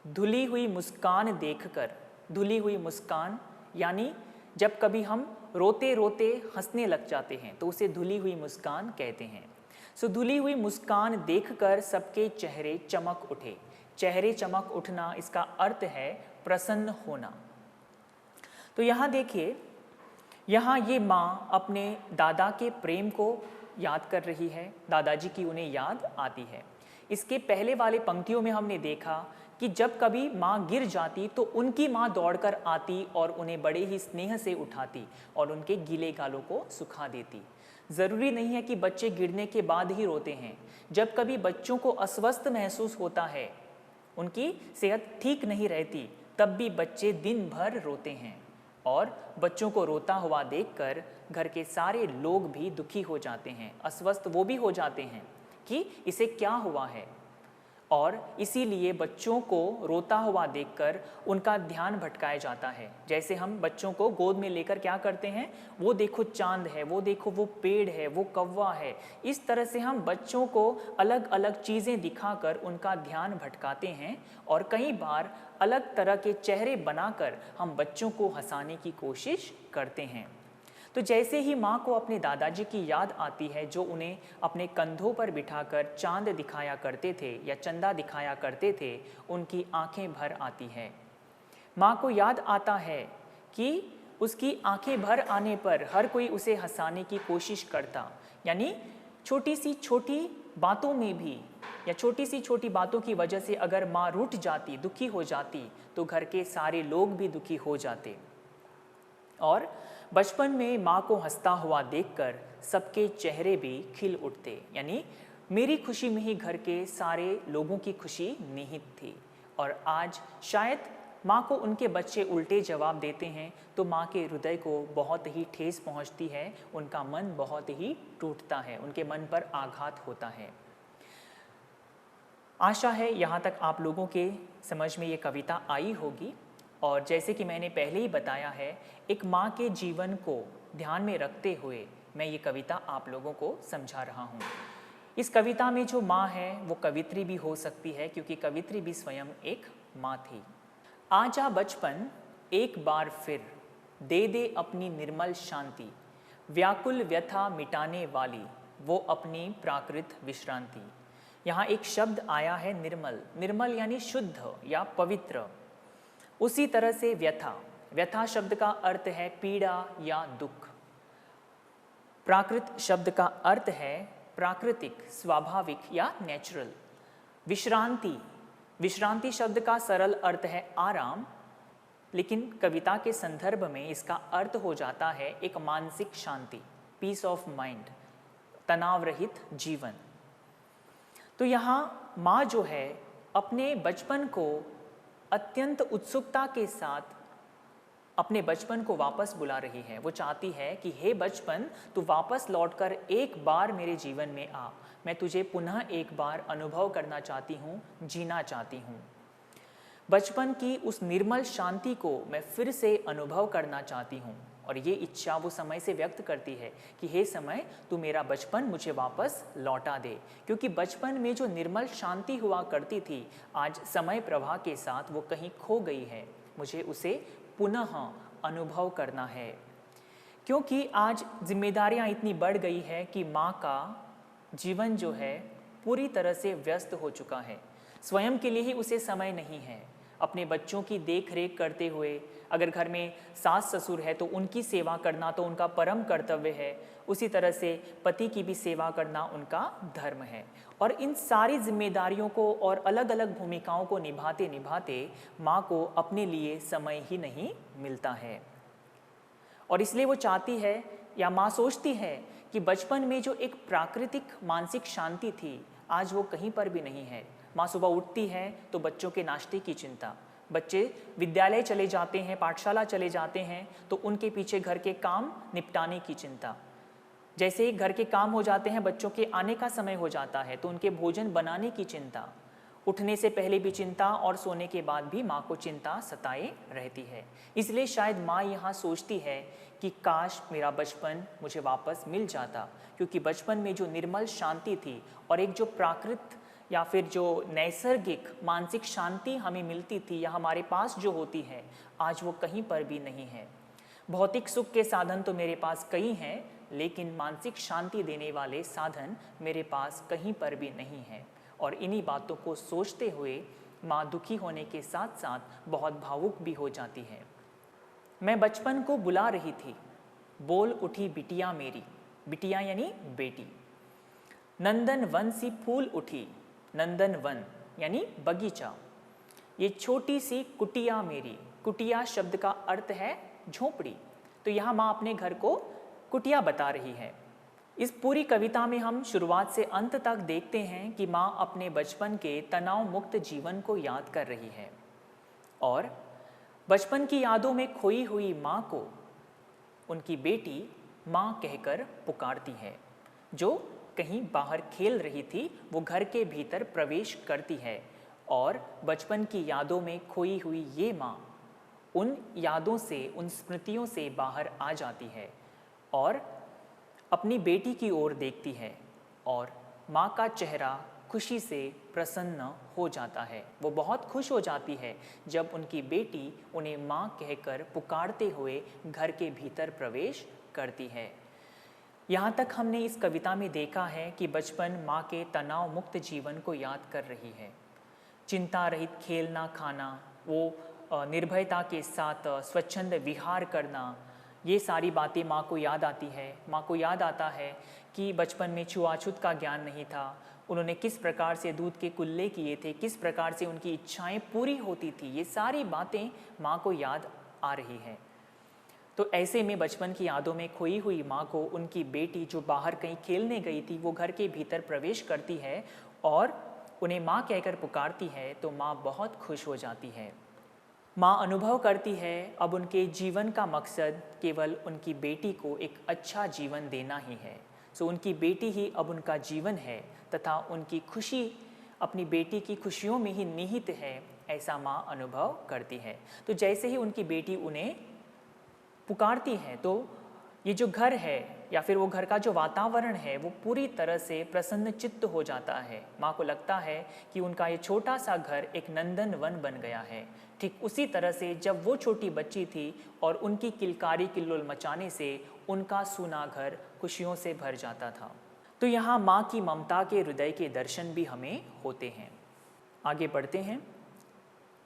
धुली हुई मुस्कान देखकर, धुली हुई मुस्कान यानी जब कभी हम रोते रोते हंसने लग जाते हैं तो उसे धुली हुई मुस्कान कहते हैं। सो धुली हुई मुस्कान देखकर सबके चेहरे चमक उठे। चेहरे चमक उठना, इसका अर्थ है प्रसन्न होना। तो यहाँ देखिए, यहाँ ये माँ अपने दादा के प्रेम को याद कर रही है, दादाजी की उन्हें याद आती है। इसके पहले वाले पंक्तियों में हमने देखा कि जब कभी माँ गिर जाती तो उनकी माँ दौड़कर आती और उन्हें बड़े ही स्नेह से उठाती और उनके गीले गालों को सुखा देती। ज़रूरी नहीं है कि बच्चे गिरने के बाद ही रोते हैं। जब कभी बच्चों को अस्वस्थ महसूस होता है, उनकी सेहत ठीक नहीं रहती, तब भी बच्चे दिन भर रोते हैं और बच्चों को रोता हुआ देखकर घर के सारे लोग भी दुखी हो जाते हैं, अस्वस्थ वो भी हो जाते हैं कि इसे क्या हुआ है। और इसीलिए बच्चों को रोता हुआ देखकर उनका ध्यान भटकाया जाता है। जैसे हम बच्चों को गोद में लेकर क्या करते हैं, वो देखो चांद है, वो देखो वो पेड़ है, वो कौवा है। इस तरह से हम बच्चों को अलग अलग चीज़ें दिखाकर उनका ध्यान भटकाते हैं और कई बार अलग तरह के चेहरे बनाकर हम बच्चों को हंसाने की कोशिश करते हैं। तो जैसे ही माँ को अपने दादाजी की याद आती है, जो उन्हें अपने कंधों पर बिठाकर चांद दिखाया करते थे या चंदा दिखाया करते थे, उनकी आंखें भर आती है। माँ को याद आता है कि उसकी आंखें भर आने पर हर कोई उसे हंसाने की कोशिश करता, यानी छोटी सी छोटी बातों में भी या छोटी सी छोटी बातों की वजह से अगर माँ रूठ जाती, दुखी हो जाती, तो घर के सारे लोग भी दुखी हो जाते। और बचपन में माँ को हंसता हुआ देखकर सबके चेहरे भी खिल उठते, यानी मेरी खुशी में ही घर के सारे लोगों की खुशी निहित थी। और आज शायद माँ को उनके बच्चे उल्टे जवाब देते हैं तो माँ के हृदय को बहुत ही ठेस पहुँचती है, उनका मन बहुत ही टूटता है, उनके मन पर आघात होता है। आशा है यहाँ तक आप लोगों के समझ में ये कविता आई होगी। और जैसे कि मैंने पहले ही बताया है, एक माँ के जीवन को ध्यान में रखते हुए मैं ये कविता आप लोगों को समझा रहा हूँ। इस कविता में जो माँ है वो कवित्री भी हो सकती है, क्योंकि कवित्री भी स्वयं एक माँ थी। आजा बचपन एक बार फिर, दे दे अपनी निर्मल शांति, व्याकुल व्यथा मिटाने वाली वो अपनी प्राकृत विश्रांति। यहाँ एक शब्द आया है निर्मल। निर्मल यानी शुद्ध या पवित्र। उसी तरह से व्यथा, व्यथा शब्द का अर्थ है पीड़ा या दुख। प्राकृत शब्द का अर्थ है प्राकृतिक, स्वाभाविक या नेचुरल। विश्रांति, विश्रांति शब्द का सरल अर्थ है आराम, लेकिन कविता के संदर्भ में इसका अर्थ हो जाता है एक मानसिक शांति, पीस ऑफ माइंड, तनाव रहित जीवन। तो यहाँ माँ जो है अपने बचपन को अत्यंत उत्सुकता के साथ अपने बचपन को वापस बुला रही है। वो चाहती है कि हे बचपन, तू वापस लौटकर एक बार मेरे जीवन में आ, मैं तुझे पुनः एक बार अनुभव करना चाहती हूँ, जीना चाहती हूँ। बचपन की उस निर्मल शांति को मैं फिर से अनुभव करना चाहती हूँ। और ये इच्छा वो समय से व्यक्त करती है कि हे समय, तू मेरा बचपन मुझे वापस लौटा दे, क्योंकि बचपन में जो निर्मल शांति हुआ करती थी, आज समय प्रवाह के साथ वो कहीं खो गई है। मुझे उसे पुनः अनुभव करना है, क्योंकि आज जिम्मेदारियां इतनी बढ़ गई है कि माँ का जीवन जो है पूरी तरह से व्यस्त हो चुका है। स्वयं के लिए ही उसे समय नहीं है। अपने बच्चों की देख रेख करते हुए, अगर घर में सास ससुर है तो उनकी सेवा करना तो उनका परम कर्तव्य है, उसी तरह से पति की भी सेवा करना उनका धर्म है। और इन सारी जिम्मेदारियों को और अलग अलग भूमिकाओं को निभाते निभाते माँ को अपने लिए समय ही नहीं मिलता है। और इसलिए वो चाहती है, या माँ सोचती है कि बचपन में जो एक प्राकृतिक मानसिक शांति थी, आज वो कहीं पर भी नहीं है। माँ सुबह उठती है तो बच्चों के नाश्ते की चिंता, बच्चे विद्यालय चले जाते हैं, पाठशाला चले जाते हैं तो उनके पीछे घर के काम निपटाने की चिंता। जैसे ही घर के काम हो जाते हैं, बच्चों के आने का समय हो जाता है तो उनके भोजन बनाने की चिंता। उठने से पहले भी चिंता और सोने के बाद भी माँ को चिंता सताए रहती है। इसलिए शायद माँ यहाँ सोचती है कि काश मेरा बचपन मुझे वापस मिल जाता, क्योंकि बचपन में जो निर्मल शांति थी और एक जो प्राकृत या फिर जो नैसर्गिक मानसिक शांति हमें मिलती थी या हमारे पास जो होती है, आज वो कहीं पर भी नहीं है। भौतिक सुख के साधन तो मेरे पास कई हैं, लेकिन मानसिक शांति देने वाले साधन मेरे पास कहीं पर भी नहीं है। और इन्हीं बातों को सोचते हुए माँ दुखी होने के साथ साथ बहुत भावुक भी हो जाती है। मैं बचपन को बुला रही थी, बोल उठी बिटिया मेरी, बिटिया यानी बेटी। नंदन वन सी फूल उठी, नंदन वन यानी बगीचा। ये छोटी सी कुटिया मेरी, कुटिया शब्द का अर्थ है झोपड़ी। तो यहाँ माँ अपने घर को कुटिया बता रही है। इस पूरी कविता में हम शुरुआत से अंत तक देखते हैं कि माँ अपने बचपन के तनाव मुक्त जीवन को याद कर रही है और बचपन की यादों में खोई हुई माँ को उनकी बेटी माँ कहकर पुकारती है। जो कहीं बाहर खेल रही थी वो घर के भीतर प्रवेश करती है और बचपन की यादों में खोई हुई ये माँ उन यादों से, उन स्मृतियों से बाहर आ जाती है और अपनी बेटी की ओर देखती है और माँ का चेहरा खुशी से प्रसन्न हो जाता है। वो बहुत खुश हो जाती है जब उनकी बेटी उन्हें माँ कहकर पुकारते हुए घर के भीतर प्रवेश करती है। यहाँ तक हमने इस कविता में देखा है कि बचपन माँ के तनाव मुक्त जीवन को याद कर रही है। चिंता रहित खेलना खाना, वो निर्भयता के साथ स्वच्छंद विहार करना, ये सारी बातें माँ को याद आती है। माँ को याद आता है कि बचपन में छुआछूत का ज्ञान नहीं था, उन्होंने किस प्रकार से दूध के कुल्ले किए थे, किस प्रकार से उनकी इच्छाएं पूरी होती थी, ये सारी बातें माँ को याद आ रही है। तो ऐसे में बचपन की यादों में खोई हुई माँ को उनकी बेटी जो बाहर कहीं खेलने गई थी वो घर के भीतर प्रवेश करती है और उन्हें माँ कहकर पुकारती है तो माँ बहुत खुश हो जाती है। माँ अनुभव करती है अब उनके जीवन का मकसद केवल उनकी बेटी को एक अच्छा जीवन देना ही है। उनकी बेटी ही अब उनका जीवन है तथा उनकी खुशी अपनी बेटी की खुशियों में ही निहित है, ऐसा माँ अनुभव करती है। तो जैसे ही उनकी बेटी उन्हें पुकारती है तो ये जो घर है या फिर वो घर का जो वातावरण है वो पूरी तरह से प्रसन्न चित्त हो जाता है। माँ को लगता है कि उनका ये छोटा सा घर एक नंदन वन बन गया है। ठीक उसी तरह से जब वो छोटी बच्ची थी और उनकी किलकारी किल्लोल मचाने से उनका सूना घर खुशियों से भर जाता था। तो यहाँ माँ की ममता के हृदय के दर्शन भी हमें होते हैं। आगे बढ़ते हैं।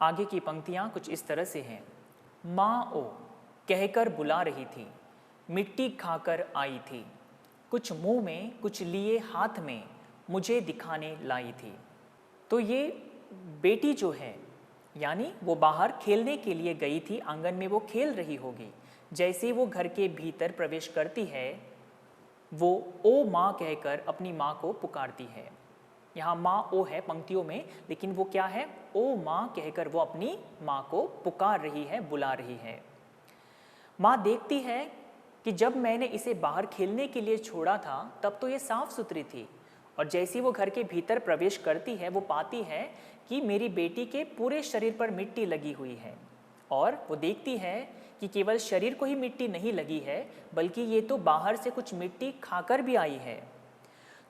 आगे की पंक्तियाँ कुछ इस तरह से हैं। माँ ओ कहकर बुला रही थी, मिट्टी खाकर आई थी, कुछ मुंह में कुछ लिए हाथ में मुझे दिखाने लाई थी। तो ये बेटी जो है यानी वो बाहर खेलने के लिए गई थी, आंगन में वो खेल रही होगी। जैसे वो घर के भीतर प्रवेश करती है वो ओ माँ कहकर अपनी माँ को पुकारती है। यहाँ माँ ओ है पंक्तियों में, लेकिन वो क्या है, ओ माँ कहकर वो अपनी माँ को पुकार रही है, बुला रही है। माँ देखती है कि जब मैंने इसे बाहर खेलने के लिए छोड़ा था तब तो ये साफ सुथरी थी, और जैसे वो घर के भीतर प्रवेश करती है वो पाती है कि मेरी बेटी के पूरे शरीर पर मिट्टी लगी हुई है। और वो देखती है कि केवल शरीर को ही मिट्टी नहीं लगी है बल्कि ये तो बाहर से कुछ मिट्टी खाकर भी आई है।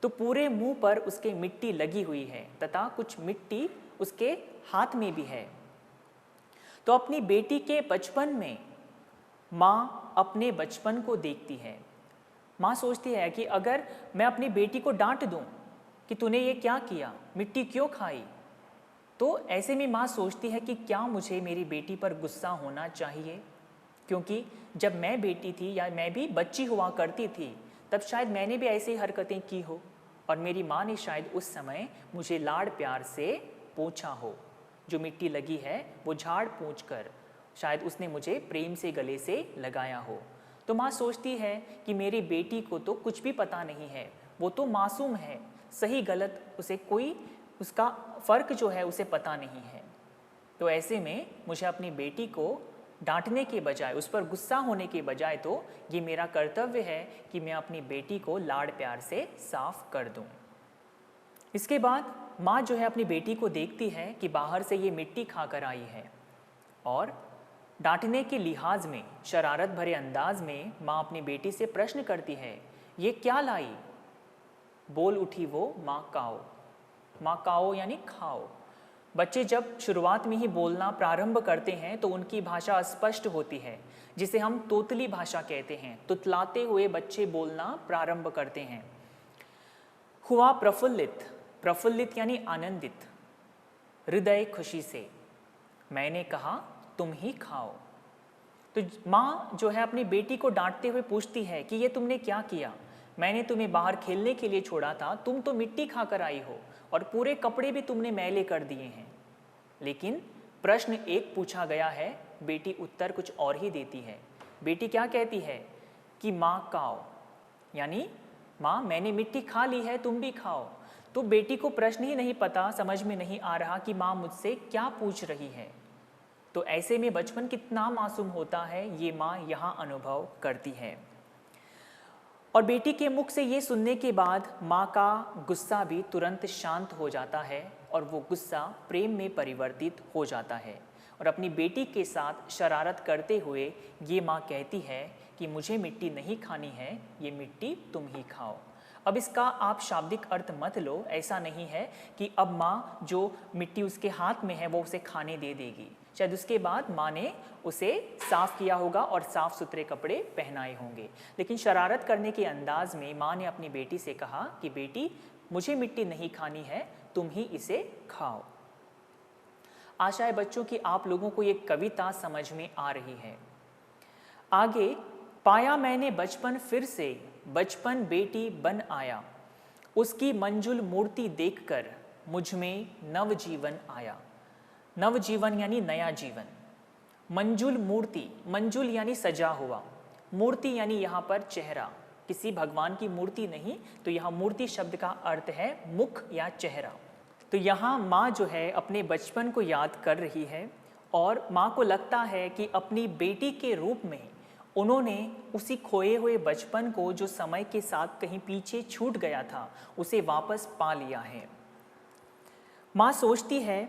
तो पूरे मुंह पर उसके मिट्टी लगी हुई है तथा कुछ मिट्टी उसके हाथ में भी है। तो अपनी बेटी के बचपन में माँ अपने बचपन को देखती है। माँ सोचती है कि अगर मैं अपनी बेटी को डांट दूं कि तूने ये क्या किया, मिट्टी क्यों खाई, तो ऐसे में माँ सोचती है कि क्या मुझे मेरी बेटी पर गुस्सा होना चाहिए, क्योंकि जब मैं बेटी थी या मैं भी बच्ची हुआ करती थी तब शायद मैंने भी ऐसी हरकतें की हो और मेरी माँ ने शायद उस समय मुझे लाड़ प्यार से पोंछा हो। जो मिट्टी लगी है वो झाड़ पोंछ कर शायद उसने मुझे प्रेम से गले से लगाया हो। तो माँ सोचती है कि मेरी बेटी को तो कुछ भी पता नहीं है, वो तो मासूम है, सही गलत उसे कोई उसका फ़र्क जो है उसे पता नहीं है। तो ऐसे में मुझे अपनी बेटी को डांटने के बजाय, उस पर गुस्सा होने के बजाय तो ये मेरा कर्तव्य है कि मैं अपनी बेटी को लाड़ प्यार से साफ कर दूं। इसके बाद माँ जो है अपनी बेटी को देखती है कि बाहर से ये मिट्टी खाकर आई है और डांटने के लिहाज में, शरारत भरे अंदाज में माँ अपनी बेटी से प्रश्न करती है, ये क्या लाई? बोल उठी वो, माँ काओ। माँ काओ यानी खाओ। बच्चे जब शुरुआत में ही बोलना प्रारंभ करते हैं तो उनकी भाषा अस्पष्ट होती है, जिसे हम तोतली भाषा कहते हैं। तुतलाते हुए बच्चे बोलना प्रारंभ करते हैं। हुआ प्रफुल्लित, प्रफुल्लित यानी आनंदित, हृदय खुशी से। मैंने कहा तुम ही खाओ। तो माँ जो है अपनी बेटी को डांटते हुए पूछती है कि ये तुमने क्या किया? मैंने तुम्हें बाहर खेलने के लिए छोड़ा था, तुम तो मिट्टी खाकर आई हो और पूरे कपड़े भी तुमने मैले कर दिए हैं। लेकिन प्रश्न एक पूछा गया है, बेटी उत्तर कुछ और ही देती है। बेटी क्या कहती है कि माँ काओ, यानी माँ मैंने मिट्टी खा ली है, तुम भी खाओ। तो बेटी को प्रश्न ही नहीं पता, समझ में नहीं आ रहा कि माँ मुझसे क्या पूछ रही है। तो ऐसे में बचपन कितना मासूम होता है ये माँ यहाँ अनुभव करती है। और बेटी के मुख से ये सुनने के बाद माँ का गुस्सा भी तुरंत शांत हो जाता है और वो गुस्सा प्रेम में परिवर्तित हो जाता है। और अपनी बेटी के साथ शरारत करते हुए ये माँ कहती है कि मुझे मिट्टी नहीं खानी है, ये मिट्टी तुम ही खाओ। अब इसका आप शाब्दिक अर्थ मत लो, ऐसा नहीं है कि अब माँ जो मिट्टी उसके हाथ में है वो उसे खाने दे देगी। शायद उसके बाद माँ ने उसे साफ किया होगा और साफ सुथरे कपड़े पहनाए होंगे। लेकिन शरारत करने के अंदाज में माँ ने अपनी बेटी से कहा कि बेटी मुझे मिट्टी नहीं खानी है, तुम ही इसे खाओ। आशा है बच्चों कि आप लोगों को ये कविता समझ में आ रही है। आगे, पाया मैंने बचपन फिर से, बचपन बेटी बन आया, उसकी मंजुल मूर्ति देखकर मुझ में नव जीवन आया। नव जीवन यानी नया जीवन। मंजुल मूर्ति, मंजुल यानी सजा हुआ, मूर्ति यानी यहाँ पर चेहरा, किसी भगवान की मूर्ति नहीं, तो यहाँ मूर्ति शब्द का अर्थ है मुख या चेहरा। तो यहाँ माँ जो है अपने बचपन को याद कर रही है और माँ को लगता है कि अपनी बेटी के रूप में उन्होंने उसी खोए हुए बचपन को, जो समय के साथ कहीं पीछे छूट गया था, उसे वापस पा लिया है। माँ सोचती है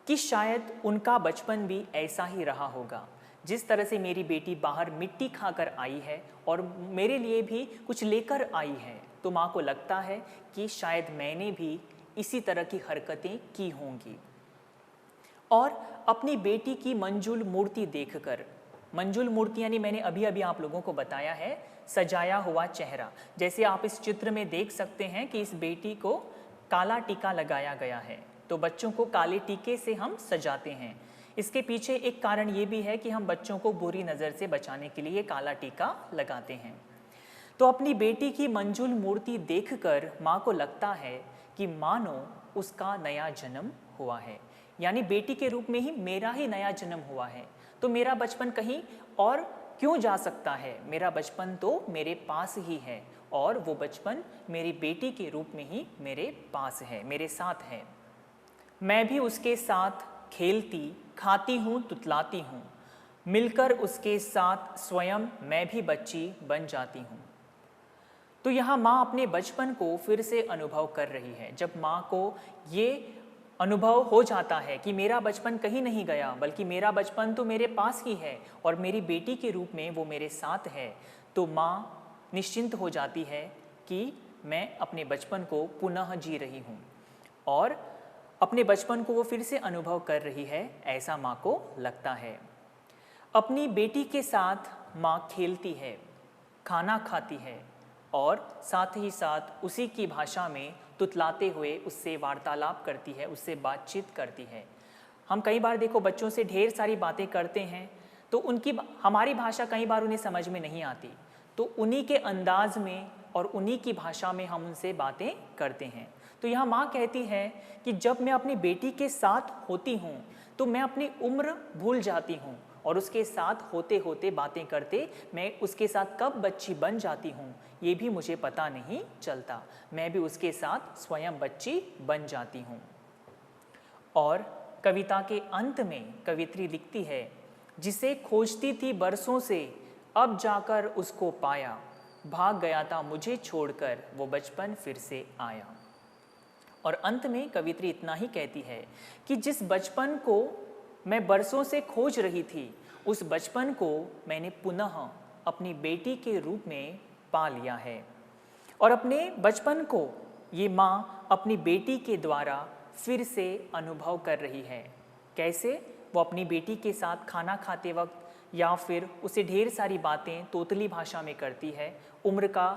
कि शायद उनका बचपन भी ऐसा ही रहा होगा, जिस तरह से मेरी बेटी बाहर मिट्टी खाकर आई है और मेरे लिए भी कुछ लेकर आई है। तो माँ को लगता है कि शायद मैंने भी इसी तरह की हरकतें की होंगी। और अपनी बेटी की मंजुल मूर्ति देखकर, मंजुल मूर्ति यानी मैंने अभी अभी आप लोगों को बताया है सजाया हुआ चेहरा, जैसे आप इस चित्र में देख सकते हैं कि इस बेटी को काला टीका लगाया गया है। तो बच्चों को काले टीके से हम सजाते हैं। इसके पीछे एक कारण ये भी है कि हम बच्चों को बुरी नज़र से बचाने के लिए काला टीका लगाते हैं। तो अपनी बेटी की मंजुल मूर्ति देखकर माँ को लगता है कि मानो उसका नया जन्म हुआ है, यानी बेटी के रूप में ही मेरा ही नया जन्म हुआ है। तो मेरा बचपन कहीं और क्यों जा सकता है, मेरा बचपन तो मेरे पास ही है और वो बचपन मेरी बेटी के रूप में ही मेरे पास है, मेरे साथ है। मैं भी उसके साथ खेलती, खाती हूँ, तुतलाती हूँ, मिलकर उसके साथ स्वयं मैं भी बच्ची बन जाती हूँ। तो यहाँ माँ अपने बचपन को फिर से अनुभव कर रही है। जब माँ को ये अनुभव हो जाता है कि मेरा बचपन कहीं नहीं गया, बल्कि मेरा बचपन तो मेरे पास ही है और मेरी बेटी के रूप में वो मेरे साथ है, तो माँ निश्चिंत हो जाती है कि मैं अपने बचपन को पुनः जी रही हूँ और अपने बचपन को वो फिर से अनुभव कर रही है, ऐसा माँ को लगता है। अपनी बेटी के साथ माँ खेलती है, खाना खाती है और साथ ही साथ उसी की भाषा में तुतलाते हुए उससे वार्तालाप करती है, उससे बातचीत करती है। हम कई बार देखो बच्चों से ढेर सारी बातें करते हैं तो उनकी हमारी भाषा कई बार उन्हें समझ में नहीं आती, तो उन्हीं के अंदाज में और उन्हीं की भाषा में हम उनसे बातें करते हैं। तो यहाँ माँ कहती है कि जब मैं अपनी बेटी के साथ होती हूँ तो मैं अपनी उम्र भूल जाती हूँ और उसके साथ होते होते बातें करते मैं उसके साथ कब बच्ची बन जाती हूँ ये भी मुझे पता नहीं चलता, मैं भी उसके साथ स्वयं बच्ची बन जाती हूँ। और कविता के अंत में कवित्री लिखती है, जिसे खोजती थी बरसों से अब जाकर उसको पाया, भाग गया था मुझे छोड़कर वो बचपन फिर से आया। और अंत में कवित्री इतना ही कहती है कि जिस बचपन को मैं बरसों से खोज रही थी, उस बचपन को मैंने पुनः अपनी बेटी के रूप में पा लिया है। और अपने बचपन को ये माँ अपनी बेटी के द्वारा फिर से अनुभव कर रही है। कैसे? वो अपनी बेटी के साथ खाना खाते वक्त या फिर उसे ढेर सारी बातें तोतली भाषा में करती है। उम्र का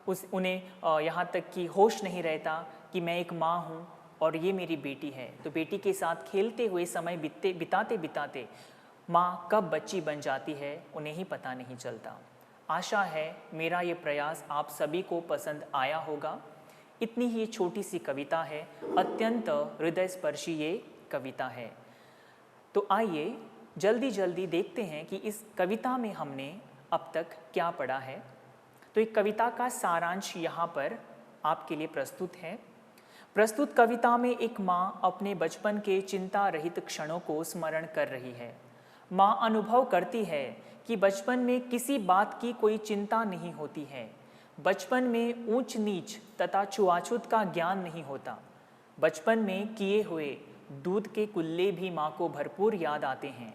उन्हें यहाँ तक कि होश नहीं रहता कि मैं एक माँ हूँ और ये मेरी बेटी है। तो बेटी के साथ खेलते हुए समय बिताते बिताते माँ कब बच्ची बन जाती है उन्हें ही पता नहीं चलता। आशा है मेरा ये प्रयास आप सभी को पसंद आया होगा। इतनी ही छोटी सी कविता है, अत्यंत हृदयस्पर्शी ये कविता है। तो आइए जल्दी जल्दी देखते हैं कि इस कविता में हमने अब तक क्या पढ़ा है। तो एक कविता का सारांश यहाँ पर आपके लिए प्रस्तुत है। प्रस्तुत कविता में एक माँ अपने बचपन के चिंता रहित क्षणों को स्मरण कर रही है। माँ अनुभव करती है कि बचपन में किसी बात की कोई चिंता नहीं होती है। बचपन में ऊंच नीच तथा छुआछूत का ज्ञान नहीं होता। बचपन में किए हुए दूध के कुल्ले भी माँ को भरपूर याद आते हैं।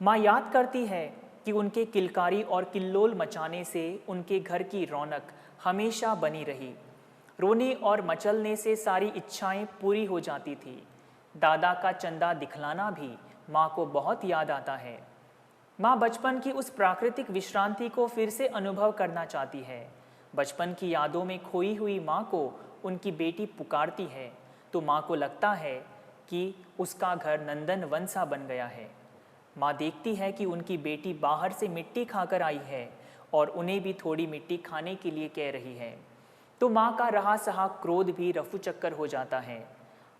माँ याद करती है कि उनके किलकारी और किल्लोल मचाने से उनके घर की रौनक हमेशा बनी रही। रोने और मचलने से सारी इच्छाएं पूरी हो जाती थी। दादा का चंदा दिखलाना भी माँ को बहुत याद आता है। माँ बचपन की उस प्राकृतिक विश्रांति को फिर से अनुभव करना चाहती है। बचपन की यादों में खोई हुई माँ को उनकी बेटी पुकारती है तो माँ को लगता है कि उसका घर नंदन वन सा बन गया है। माँ देखती है कि उनकी बेटी बाहर से मिट्टी खाकर आई है और उन्हें भी थोड़ी मिट्टी खाने के लिए कह रही है। तो माँ का रहा सहा क्रोध भी रफू चक्कर हो जाता है।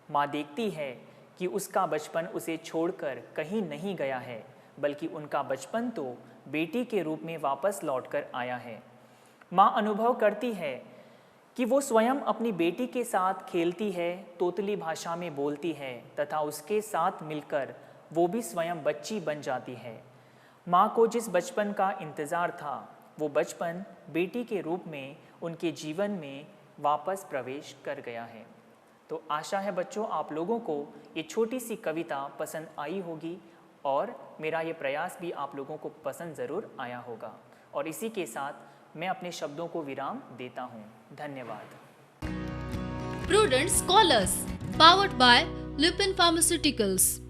माँ देखती है कि उसका बचपन उसे छोड़कर कहीं नहीं गया है, बल्कि उनका बचपन तो बेटी के रूप में वापस लौटकर आया है। माँ अनुभव करती है कि वो स्वयं अपनी बेटी के साथ खेलती है, तोतली भाषा में बोलती है तथा उसके साथ मिलकर वो भी स्वयं बच्ची बन जाती है। माँ को जिस बचपन का इंतज़ार था, वो बचपन बेटी के रूप में उनके जीवन में वापस प्रवेश कर गया है। तो आशा है बच्चों, आप लोगों को ये छोटी सी कविता पसंद आई होगी और मेरा ये प्रयास भी आप लोगों को पसंद ज़रूर आया होगा। और इसी के साथ मैं अपने शब्दों को विराम देता हूँ। धन्यवाद। Prudent Scholars, powered by Lupin Pharmaceuticals.